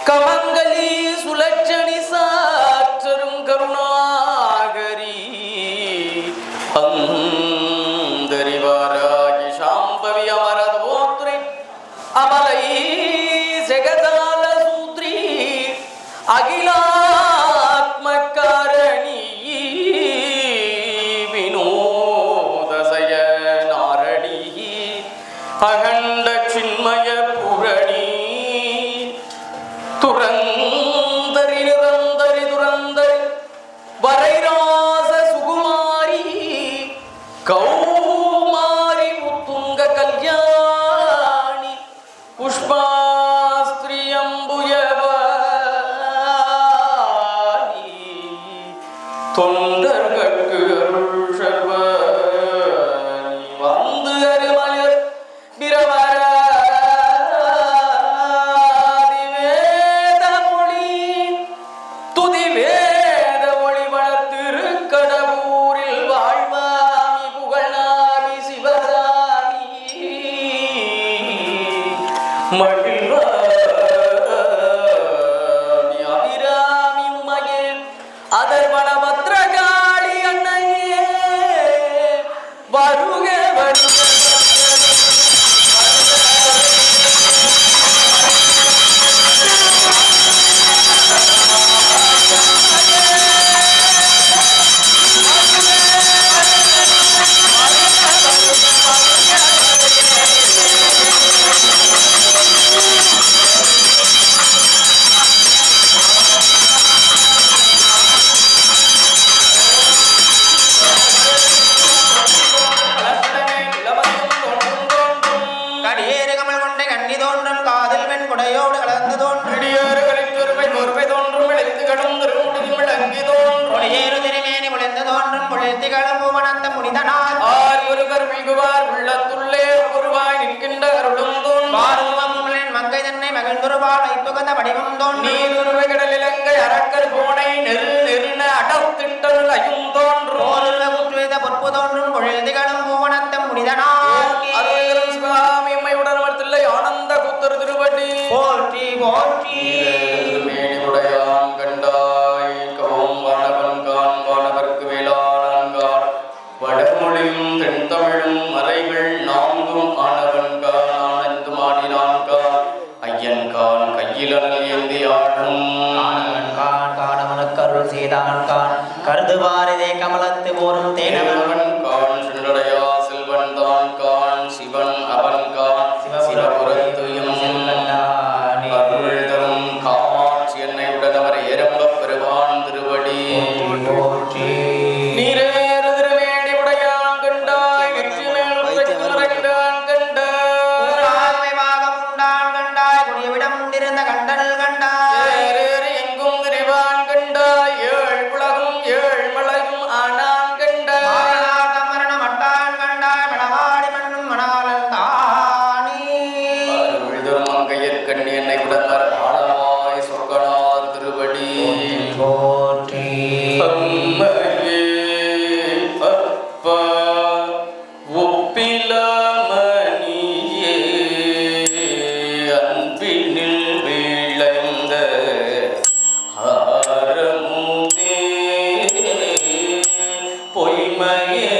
[SPEAKER 3] கமங்கலி சுலட்சணி சாற்றரும் கருணாகரி அந்தரிவாராகி சாம்பவி அமரதோத்ரி அமலை ஜெகதால சூத்ரி அகிலாத்மகாரணி அகண்ட சின்மய புரணி துரந்தரி நிரந்தரி துரந்தரி வரைராச சுகுமாரி கௌமாரி முத்துங்க கல்யாணி புஷ்பாஸ்திரி அம்புயவாணி தொண்டர்களுக்கு அருள் சர்வ வந்து அருமலர் அபிராமி உமையே அதர்வன பத்ரகாளி அன்னையே வருக வருக. வடமொழியும் தென்தமிழும் மறைகள் நான்கும் ஆனவன் காணானந்து மாடினான் கையிலனல் ஏந்தி ஆடும்
[SPEAKER 1] காணவன் காணவனுக்கருள் செய்தான் கருதுவாரிதே கமலத்து போரும் தேனவன்
[SPEAKER 3] கான் சென்றடையா செல்வன் தான் கான் சிவன் அவன் கான் சிவபுரத்துயும் அருள் தரும் காட்சி என்னை உடனவர் ஏரம்பப் பெறுவான் திருவடி
[SPEAKER 1] போற்றி
[SPEAKER 3] நீரேறு திருமேனி உடையான் கண்டாய் வெற்றி மேல் மறைந்தான் கண்டாய்
[SPEAKER 1] பாகம் உண்டான் கண்டாய் குடியவிடம் உண்டிருந்த கண்டல் கண்டாய்
[SPEAKER 3] எங்கும் திரிவான் கண்டாய் ஏழ் உலகும் ஏழ் மலையும் ஆனான் கண்டாய்
[SPEAKER 1] மரணம் அட்டான் கண்டாய் மணவாடி மண்ணும் மணாலன் தானே
[SPEAKER 3] அருள் திருமங்கையர் கண்ணி என்னை உடனவர் ஆளவாய் சொற்கனார் திருவடி
[SPEAKER 1] போற்றி
[SPEAKER 3] அம்மையே அப்பா ஒப்பிலாமணியே அன்பினில் விளைந்த ஆரமுதே பொய்மையே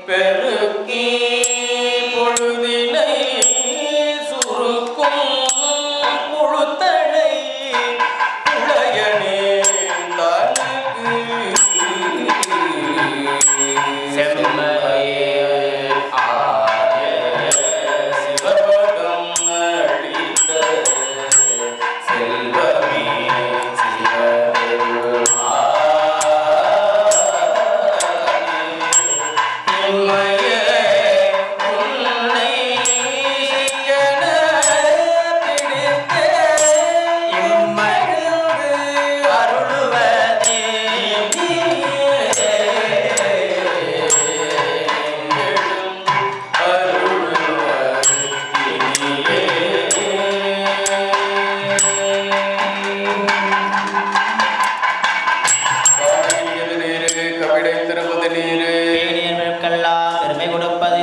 [SPEAKER 3] பெருக்கி பொழுதினை சுருக்கும் புழுத்தனை உடையனே தனக்கு
[SPEAKER 1] செம்மையே
[SPEAKER 3] ஆய சிவபதம் அளித்த செல்வமே சிவபெருமானே உன்னை என பிடித்த இம்மகிழ்ந்து அருளுவதே கவிடை திருப்பது நீரு
[SPEAKER 1] பேணியர்களுக்கெல்லாம் பெருமை கொடுப்பது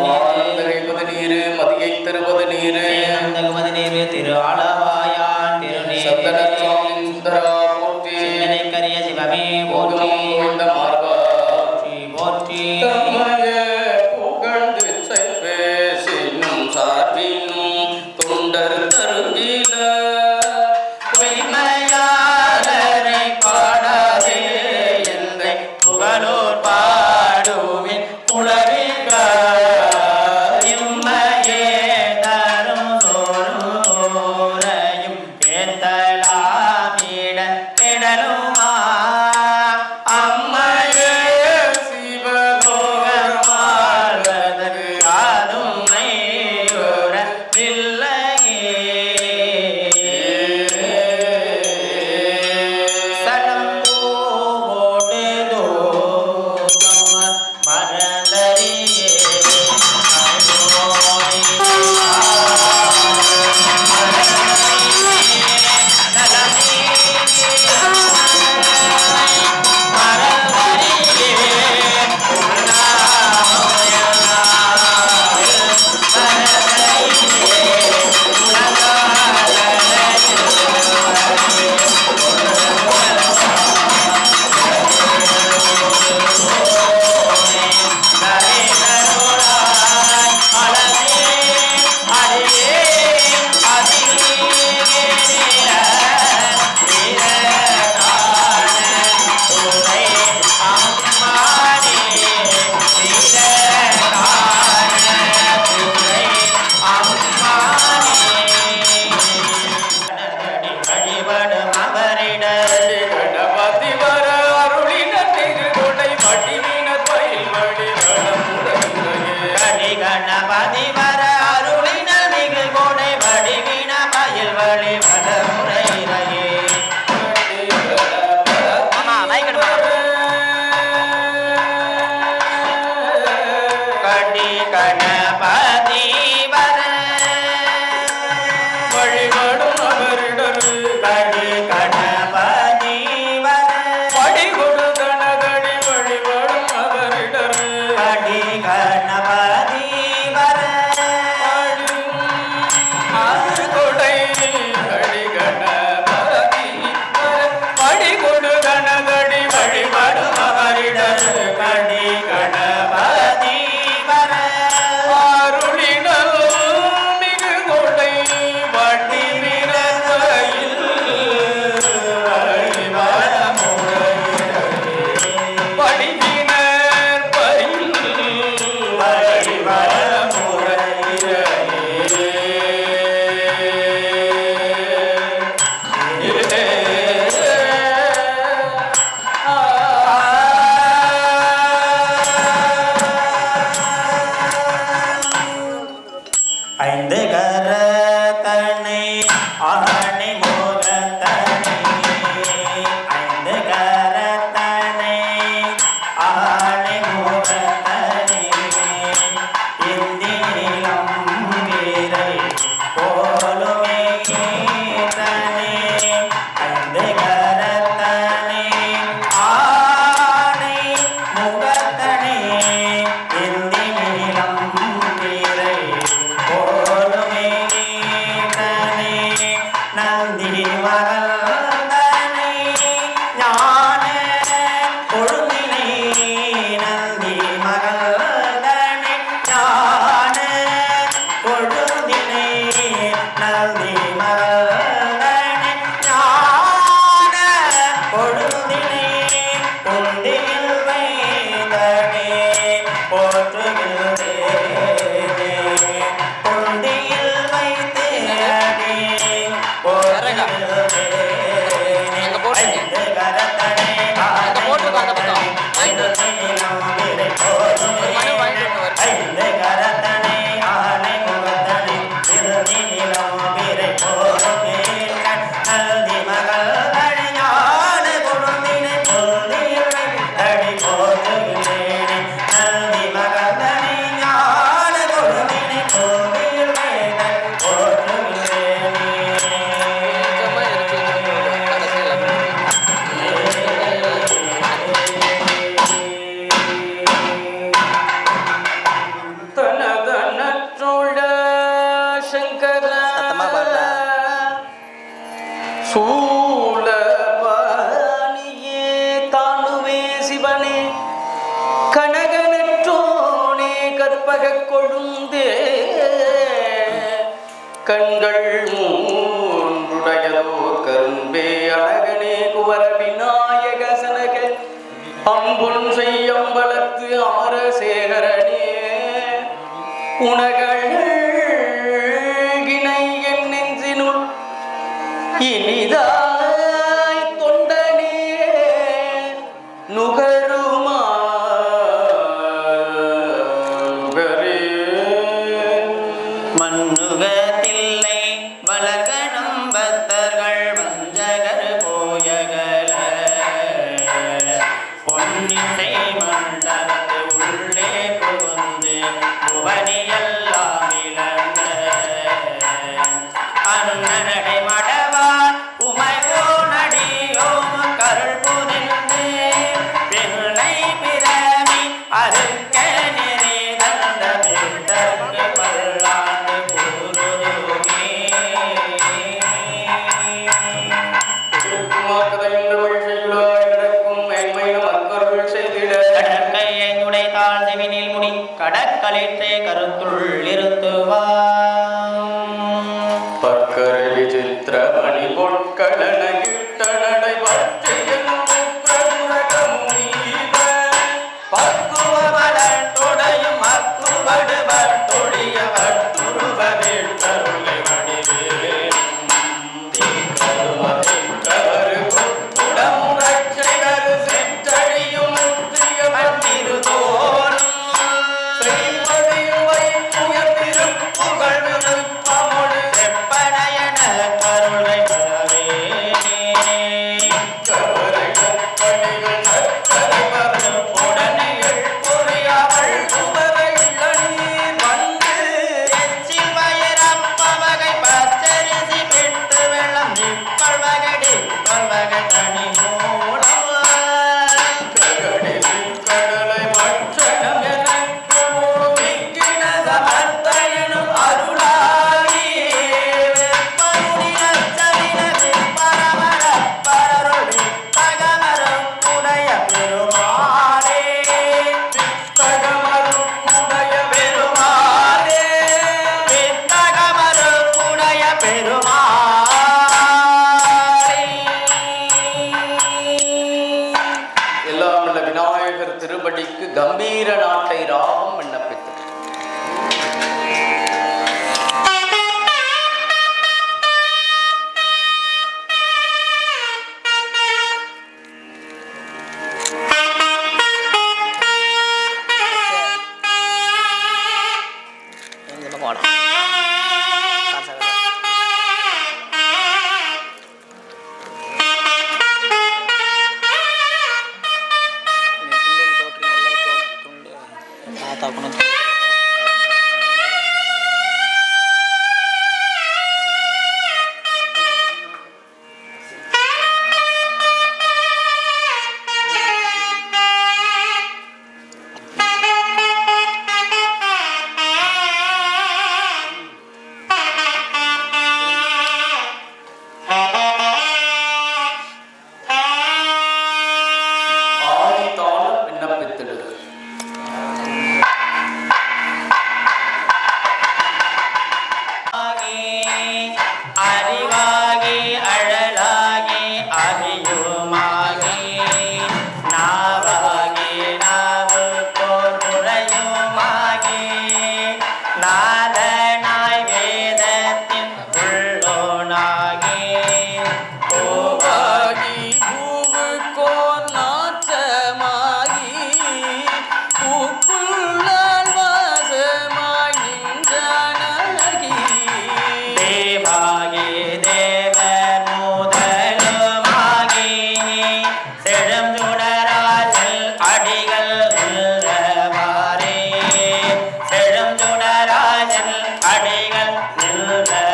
[SPEAKER 3] திரைப்பது நீரு மதியை தருவது நீரு
[SPEAKER 1] தகுமதி நீரு திரு ஆளவாயான்
[SPEAKER 3] சந்தன
[SPEAKER 1] திருநீர்
[SPEAKER 3] சுவாமி சுந்தரா போற்றி
[SPEAKER 1] சிந்தனைக்கரிய சிவமே போற்றி
[SPEAKER 3] இந்த மார்பா
[SPEAKER 1] போற்றி
[SPEAKER 3] தம்மைய புகழ்ந்து பேசினும் சார்பினும் தொண்டர் தருகில
[SPEAKER 1] பொய்மையாளரை பாடாதே எந்தை புகழோர் பாடுவின் புலவிக இம்மையே தரும் சோறுரையும் ஏத்தலாமிட கிடலுமா அம்மையே சிவலோகமாழ்வதற்கு யாதும் மையுற சனம் போடு தோதம் மறந்தறியே வழிபடும் அவரிடம்
[SPEAKER 3] கணபதி வர அருளின கொடை மடிவினர் பயில்
[SPEAKER 1] கடி கணபதி வர அருளினல் மிகு கொடை வடிவின பயில் வழி வடமுறையிலேயே கடி கணபதி வர
[SPEAKER 3] வழிபடும் அவரிடர்
[SPEAKER 1] கடி கணபதி வர
[SPEAKER 3] படி கொடு கணகடி வழிபடும் அவரிடர்
[SPEAKER 1] கடி கணபதி வர
[SPEAKER 3] கொடை கடி கணபதி படி கொடு கணகடி வழிபடும் அவரிடர்
[SPEAKER 1] கடி கணபதி வர
[SPEAKER 3] அருளினல் மிகு கொடை வடி விரதையில்
[SPEAKER 1] நந்தி மகந்தனை ஞான கொழுந்தினை நந்தி மகந்தனை ஞான கொழுந்தினை நந்தி மகந்தனை ஞான கொழுந்தினை குந்தியில் வைத்தனே போற்றுகின்றேனே குந்தியில் வைத்தேனே போற்றுகின்றேனே ஐந்து கரத்தனே ஐந்து நீலம் விரை போற்றுகின்றேனே ஐந்து கரத்தனை ஆனை முகத்தனை இது நீலம் விரை போற்றுகின்றேனே நந்தி மகள் ஞான கொழுந்தினை கொள்ளியில் வைத்தடி போற்றுகின்றேனே நந்தி மகந்தனை ஞான கொழுந்தினை கொள்ளியில் வைத்தடி போற்றுகின்றேனே
[SPEAKER 3] தனதனற்றுள்ள சங்கர சூலபாணியே தானுவே சிவனே கனகனற்றோனே கற்பக கொழுந்தே கண்கள் மூன்றுடையதோ கரும்பே அழகனே குவர விநாயக சனக அம்புன் செய்யம்பலத்து அமரசேகரனே உனகழ்கினை என் நெஞ்சினுள் இனிதாய் தொண்டனே நுகருமா நுகரே
[SPEAKER 1] மண்ணுகத்தில்லை வளர்கணம் பக்தர்கள் வஞ்சகர் போயகல பொன்னிசை மண்டலத்து உள்ளே புகுந்து புவனியெல்லாம் இழந்த அன்னடை மடவா உமைகோனடியோம் கருள் புரிந்து பிள்ளை பிறவி அறுக்க நெறி தந்த பித்தற்கு பல்லாண்டு கூறுதுமே கடற்கையை துடைத்தாள் செவினில் முடி கடற்கலிற்றே கருத்துள் இருத்துவாம்
[SPEAKER 3] பக்கரை விசித்திரமணி பொற்களன இட்ட நடை
[SPEAKER 1] பக்குவமலர் தொடையும் அக்குவடுவர் தொழியவர் துருவ வீட்டருளை வடிவே புகழ் விருப்பமுடு செப்பனையன கருளை வரவே அறிவாகி அழலாகி அகியுமாகி நாவாகி நாவுக்கோர் முறையுமாகி நாதனாய் வேதத்தின் உள்ளோனாகி
[SPEAKER 3] பூவாகி பூவுக்கோர் நாற்றமாகி பூக்குள்ளால் வாசமாய் நின்றானாகி
[SPEAKER 1] தேவாகி தேவர் முதலுமாகி செழும் சுடராஜல் அடிகள் நின்றவாறே செழும் சுடராஜல் அடிகள் நின்றவாறே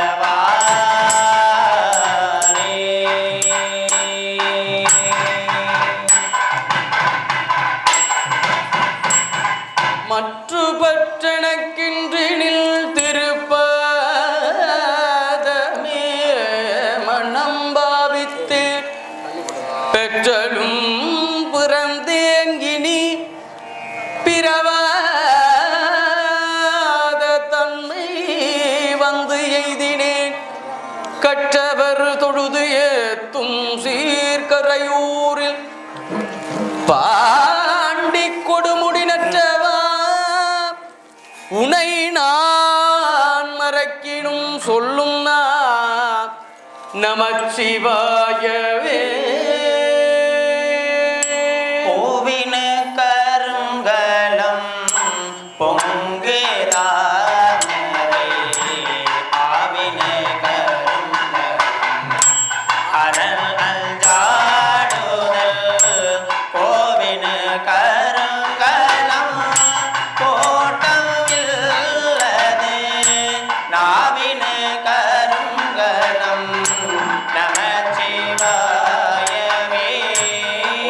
[SPEAKER 3] மற்று பற்றணக்கின்றினில் திருப்பதமே மனம் பாவித்து பெற்றலும் புறந்தேங்கினி பிறவாத தன்மை வந்து எய்தினேன் கற்றவர் தொழுது ஏத்தும் சீர்கரையூரில் பாண்டி கொடுமுடி நற்றவா உனை நான் மறக்கினும் சொல்லும் நான் நமச்சிவாயவே
[SPEAKER 1] பூவின கருங்கலம் பொங்குதாமரை ஆவின கருங்கலம் அரண் அஞ்சாடுதல் கோவின கருங்கலம் கோட்டம் இல்லது நாவின கருங்கலம் நமச்சிவாயவே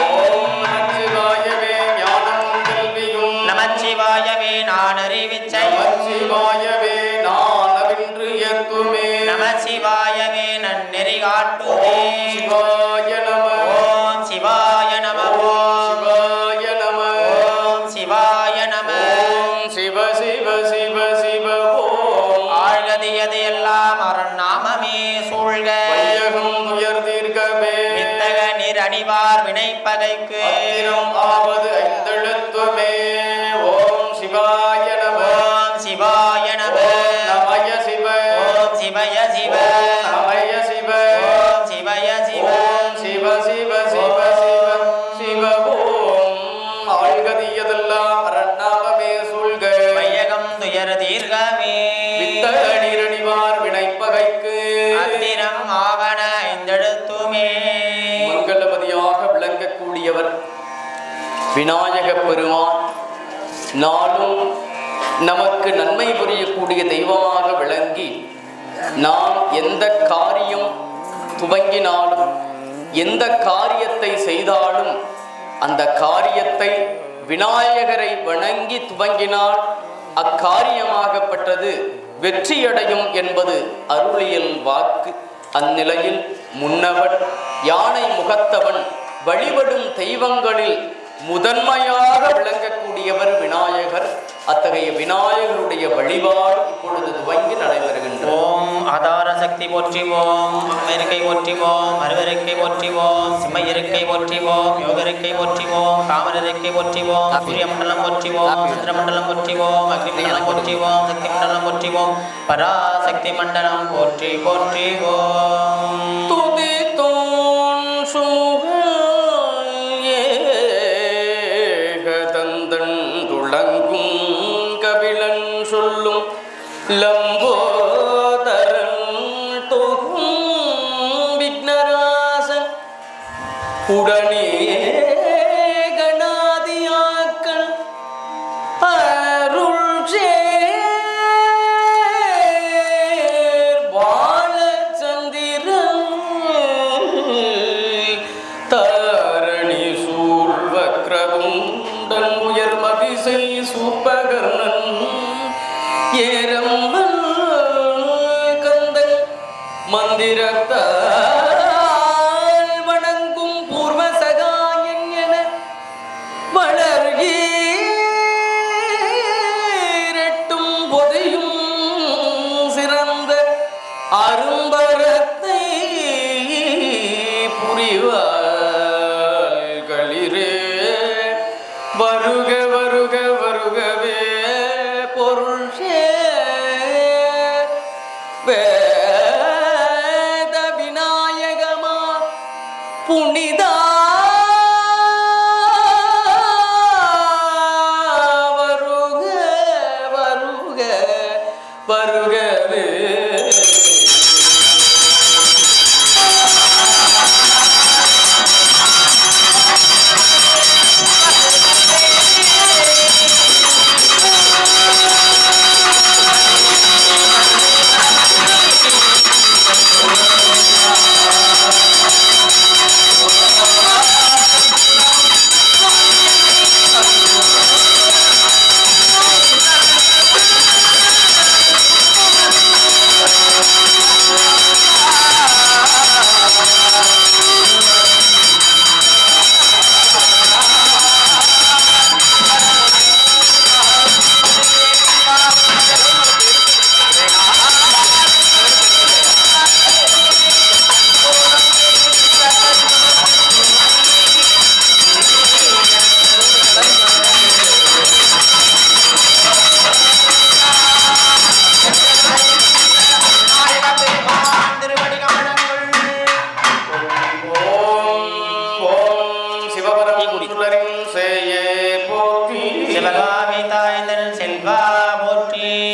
[SPEAKER 3] ஓம் நமச்சிவாயவே ஞானமும் கல்வியும்
[SPEAKER 1] நமச்சிவாயவே நான் அறிவிச்சையும்
[SPEAKER 3] நமச்சிவாயவே நானவின்று எத்துமே
[SPEAKER 1] நமசிவாயவே நன்னெறி காட்டுமே
[SPEAKER 3] சிவாய நம
[SPEAKER 1] ஓம் சிவாய நம ஓம்
[SPEAKER 3] சிவாய நம
[SPEAKER 1] ஓம் சிவாய நம
[SPEAKER 3] ஓம் சிவ சிவ சிவ சிவ ஓம்
[SPEAKER 1] ஆழ்கதியது எல்லாம் அறநாமமே சூழ்க
[SPEAKER 3] வையகம் துயர் தீர்க்கவே
[SPEAKER 1] வித்தக நீர் அணிவார் வினைப்பகைக்கு
[SPEAKER 3] அத்திரம் ஆவது ஐந்தெழுத்துமே ஓம் சிவாய நம
[SPEAKER 1] ஓம் சிவாய நம
[SPEAKER 3] நமய சிவ
[SPEAKER 1] ஓம் சிவய சிவ
[SPEAKER 3] நமய சிவ
[SPEAKER 1] ஓம் சிவய சிவ
[SPEAKER 3] ஓம் சிவ சிவ சிவ சிவ சிவ ஓம் ஆழ்கதியதெல்லாம் அரணாமமே சூழ்க
[SPEAKER 1] வையகம் துயர் தீர்கமே
[SPEAKER 3] வித்தக நீரணிவார் வினைப்பகைக்கு
[SPEAKER 1] அத்திரம் ஆவன ஐந்தெழுத்துமே
[SPEAKER 3] மங்களபதியாக விளங்கக்கூடியவர் விநாயக பெருமான் நாளும் நமக்கு நன்மை புரியக்கூடிய தெய்வமாக விளங்கி நாம் எந்த காரியம் துவங்கினாலும் எந்த காரியத்தை செய்தாலும் அந்த காரியத்தை விநாயகரை வணங்கி துவங்கினால் அக்காரியமாகப்பட்டது வெற்றியடையும் என்பது அருளியல் வாக்கு. அந்நிலையில் முன்னவன் யானை முகத்தவன் வழிபடும் தெய்வங்களில் முதன்மையாக விளங்கக்கூடியவர் விநாயகர். அத்தகைய விநாயகருடைய வழிபாடு இப்பொழுது துவங்கி நடைபெறுகின்றது.
[SPEAKER 1] ஓம் ஆதார சக்தி போற்றிவோம், அமெரிக்கை போற்றிவோம், அருவருக்கை போற்றிவோம், சிம்ம இருக்கை போற்றிவோம், யோக இருக்கை போற்றிவோம், காமர இருக்கை போற்றிவோம், சூரிய மண்டலம் போற்றிவோம், சந்திர மண்டலம் போற்றிவோம், அக்னி மண்டலம் போற்றிவோம், சக்தி மண்டலம் போற்றிவோம், பராசக்தி மண்டலம் போற்றி போற்றிவோம்.
[SPEAKER 3] துதி தோன் சுமுகந்தன் துளங்கும் கபிலன் சொல்லும் லம்போதரன் தொகும் விக்னராசன் உடனே கணாதியாக்கள் அருள் சேர் பாலச்சந்திரன் தாரணி சூர்வக்ரகுண்டன் உயர் மதிசை சூப்பகர்ணன் ஏரம்பன் கந்தன் மந்திரத்தால் வணங்கும் பூர்வ சகாயன் என வளர்கீரட்டும் பொதையும் சிறந்த அரும்பர புனிதா வருக வருக வருகவே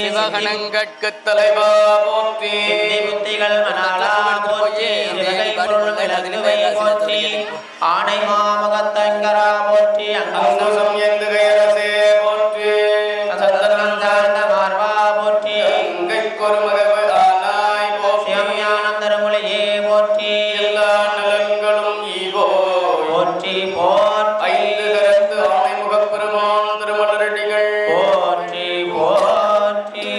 [SPEAKER 3] சிவகணங்கட்கு தலைவா போற்றி
[SPEAKER 1] புத்திகள் மணாலா போற்றி போற்றி ஆணை மாமகத்தங்கரா போற்றி
[SPEAKER 3] அங்குசம் எங்குகையரசே போற்றி
[SPEAKER 1] சந்தனம் சார்ந்த மார்பா போற்றி
[SPEAKER 3] அங்கைக்கொரு மகவதானாய் போற்றி
[SPEAKER 1] சிவஞானம் தருமொழியே போற்றி
[SPEAKER 3] எல்லா நலன்களும் ஈவோ
[SPEAKER 1] போற்றி போற்றி
[SPEAKER 3] ஐந்து கரத்து ஆணை முகப்பெருமான் திருமலரடிகள்
[SPEAKER 1] போற்றி போற்றி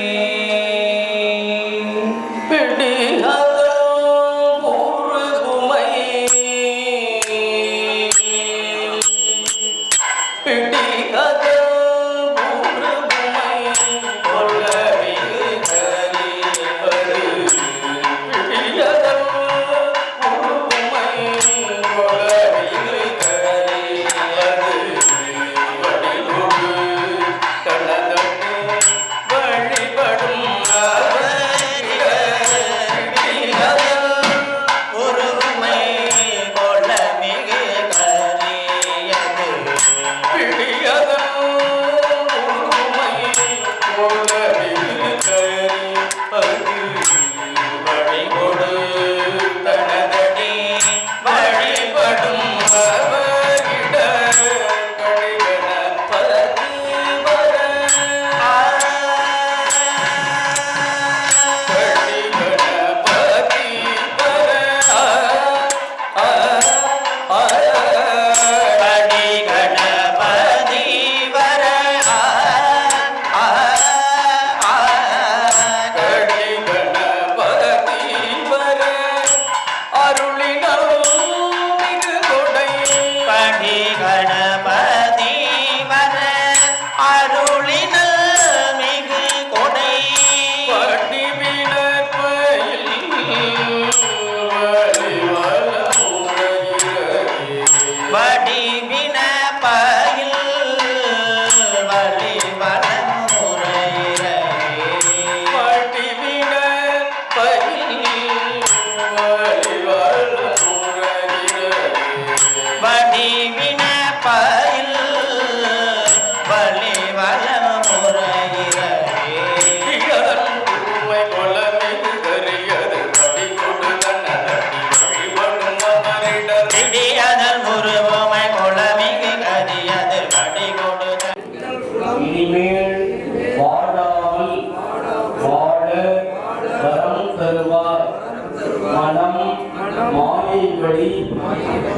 [SPEAKER 3] மாயைகளை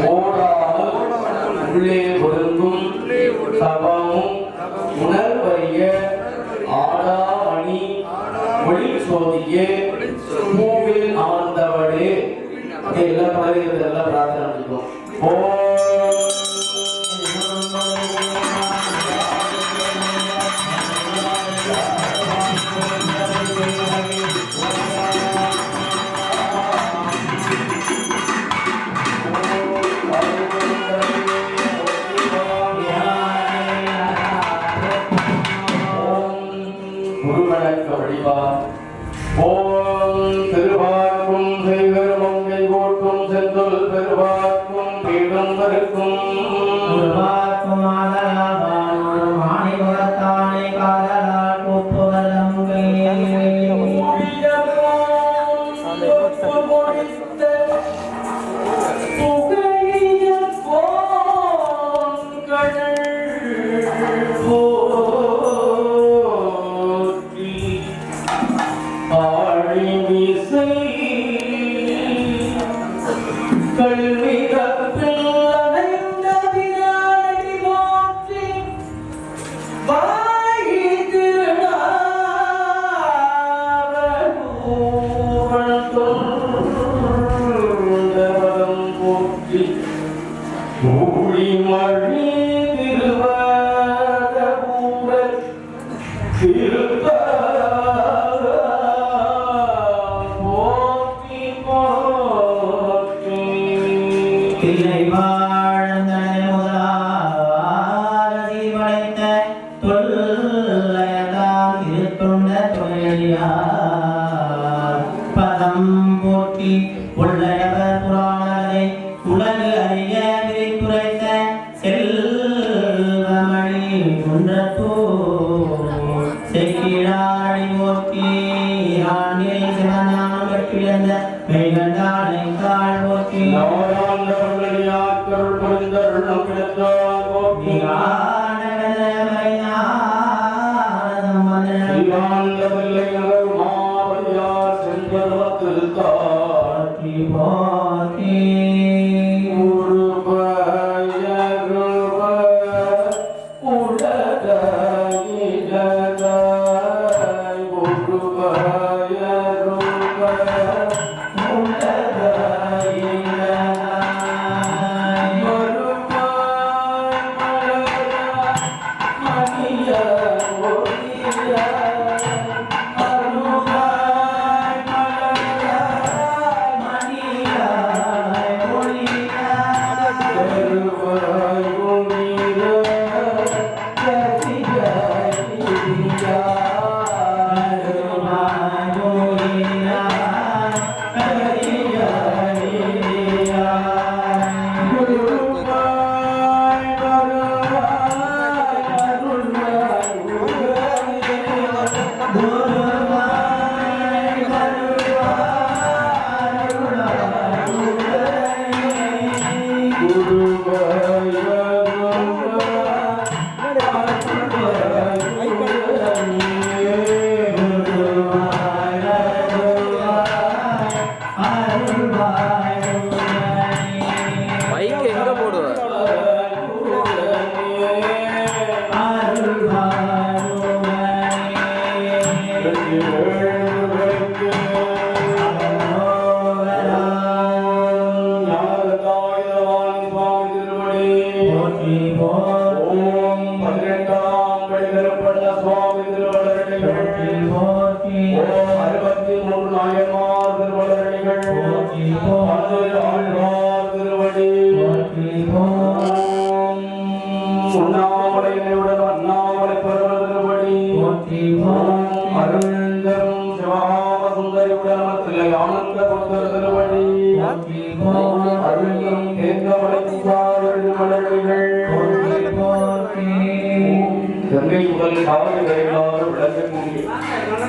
[SPEAKER 3] ஓடாமல் உள்ளே பொருந்தும் சபமும் உணர்வறிய ஆடாமணி ஒளி சோதியே பூவில் அமர்ந்தவளே எல்லாம் பழகிறது எல்லாம் பிரார்த்தனை பண்ணிக்கோ. ஓம் திருவாக்கும் செய்கரும் கை ஓட்டும் செந்தொல் பெருவாக்கும்
[SPEAKER 1] உலகவர் புராணரை உலகு அறிய விரித்துரைத்த செல்வமணி குன்றத்தோ செக்கிழாடி போற்றி ஆண்டில் சிவஞானம் பெற்றிருந்த மெய்கண்டானை தாழ் போற்றி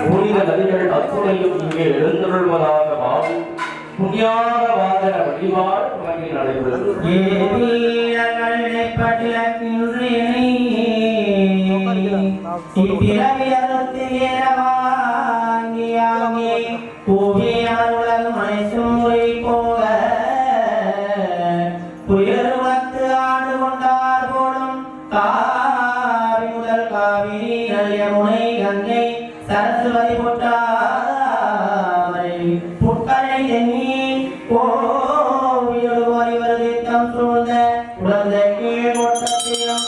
[SPEAKER 3] புனித நதிகள் அத்துணையும் இங்கே எழுந்தருள்வதாக வாழும் புண்ணியாக வாதன வழிபாடு வழங்கி நடைபெறுகிறது.
[SPEAKER 1] சரஸ்வதி புட்டாரை புட்டனை தென்னி கோவிலோடு வருவது தம் சூழ்ந்த உலக கீழ் ஒட்டத்திலும்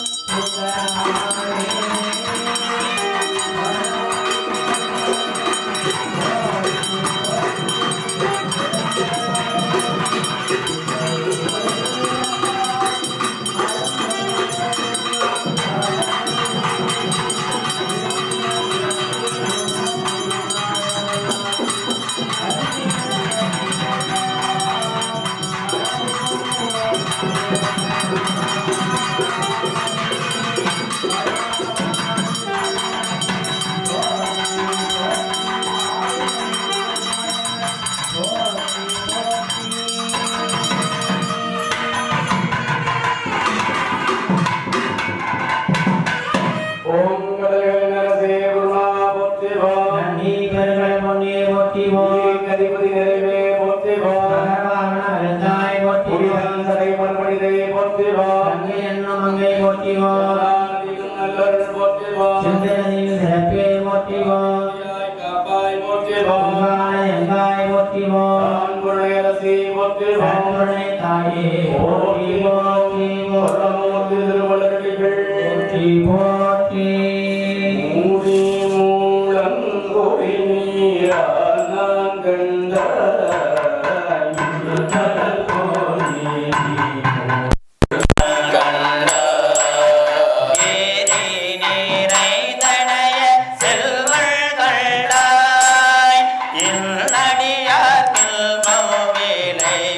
[SPEAKER 4] in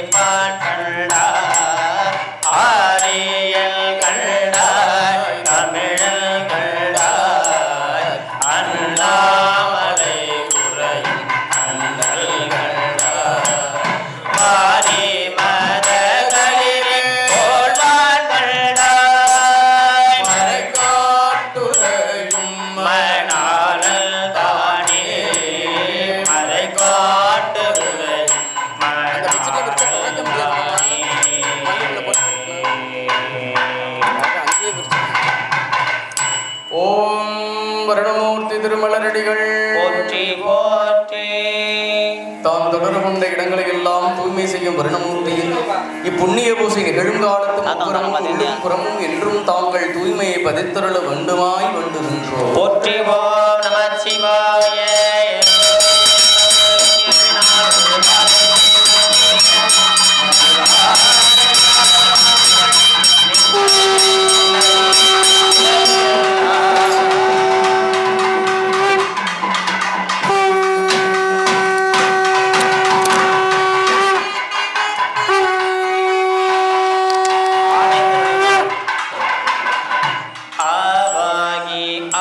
[SPEAKER 3] பெட்ஷீட்ல விரிச்சா துவைக்க முடியாது மல்லிகைல போட்டு அங்கேயே விரிச்சு. ஓம் வருணமூர்த்தி திருமலரடிகள்
[SPEAKER 1] போற்றி போற்றி.
[SPEAKER 3] தான் தொடர்பு கொண்ட இடங்களை எல்லாம் தூய்மை செய்யும் வருணமூர்த்தியில் இப்புண்ணிய பூசை நிகழ்காலத்தும் புறமும் என்றும் தாங்கள் தூய்மையை பதித்தருள வேண்டுமாய் வேண்டுகின்றோம்.
[SPEAKER 1] போற்றி ஓம் நம சிவாய.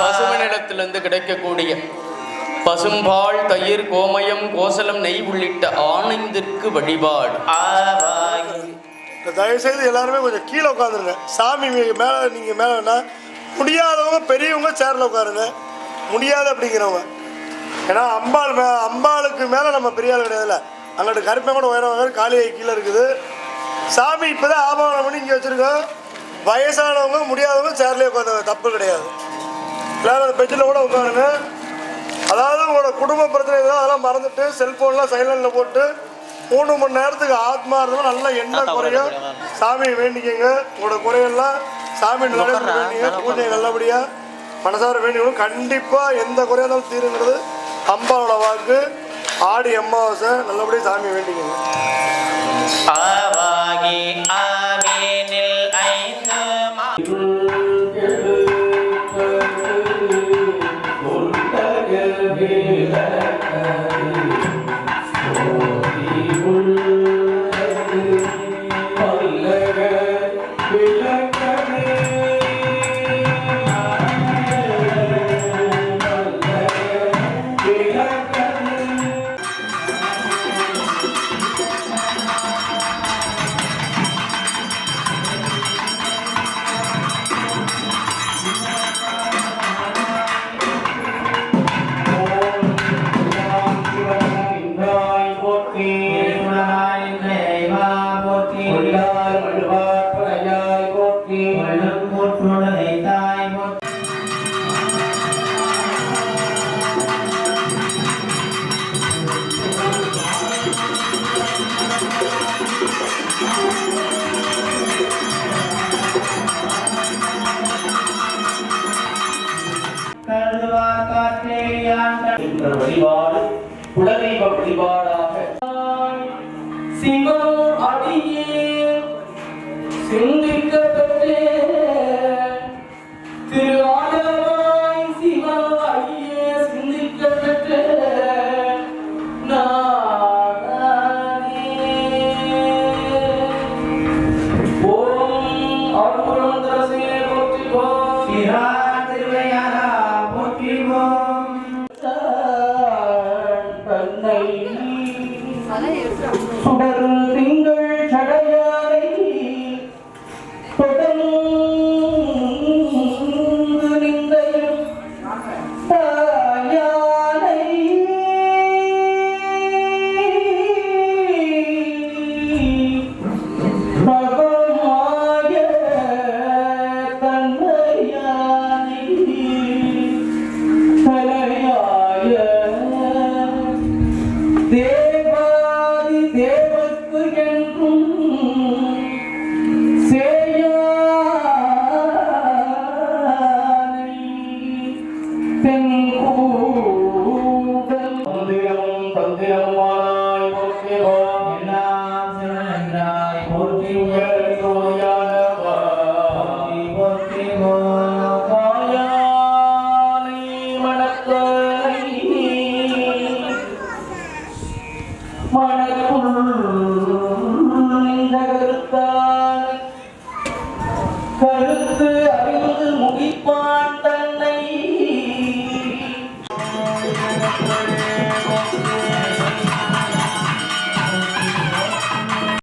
[SPEAKER 3] பசுமனிடத்திலிருந்து கிடைக்கக்கூடிய பசும்பால், தயிர், கோமயம், கோசலம், நெய் உள்ளிட்ட ஆனந்திற்கு வழிபாடு.
[SPEAKER 4] தயவுசெய்து எல்லாருமே கொஞ்சம் கீழே உட்காந்துருங்க. சாமி மேலே நீங்கள் மேலேனா முடியாதவங்க பெரியவங்க சேரில் உட்காருங்க. முடியாது அப்படிங்கிறவங்க, ஏன்னா அம்பாளுக்கு மேலே நம்ம பெரிய ஆள் கிடையாதுல்ல. அங்கிட்டு கருப்பை கூட உயரம் காலியாகி கீழே இருக்குது. சாமி இப்போ தான் ஆபாவனம் பண்ணி இங்கே வச்சுருக்கோம். வயசானவங்க முடியாதவங்க சேர்லேயே உட்காந்து தப்பு கிடையாது. எல்லாரும் பெஞ்சில் கூட உட்காருங்க. அதாவது உங்களோட குடும்ப பிரச்சனை தான் அதெல்லாம் மறந்துட்டு செல்ஃபோன்லாம் சைலண்டில் போட்டு 3 மணி நேரத்துக்கு ஆத்மார்த்தமாக நல்லா என்ன குறையும் சாமியை வேண்டிக்கங்க. உங்களோட குறையெல்லாம் சாமி நல்லபடியாக வேண்டிங்க. பூஜை நல்லபடியாக மனசார வேண்டிக்கணும். கண்டிப்பாக எந்த குறையாக இருந்தாலும் தீருங்கிறது அம்பாவோட வாக்கு. ஆடி அமாவாசை நல்லபடியாக சாமியை வேண்டிக்கங்க.
[SPEAKER 1] ஆவாகி ஆவேனில் 5
[SPEAKER 3] வழிபாடு குலதெய்வ வழிபாடாக சிவம் அடியே சிந்திக்க பெற்றே திரு ஆண்டவாய் சிவம் அடியே சிந்திக்க பெற்றே ஓம் அருணந்தரசே போற்றிவோ சிரா திருவையாரா போற்றிவோ சுடர் திங்கள் சடையாரை தொடர்ந்து நின்றையும் தாயானை பகமாய தன்னையானை தலையாய தேவாதி தேவக்கு என்றும் சேயானை தென்கூடல் தந்திரம் தந்திரமாய் போற்றிவோம் எல்லாம் சிவனென்றாய் போற்றி உயர்ந்தோயாய்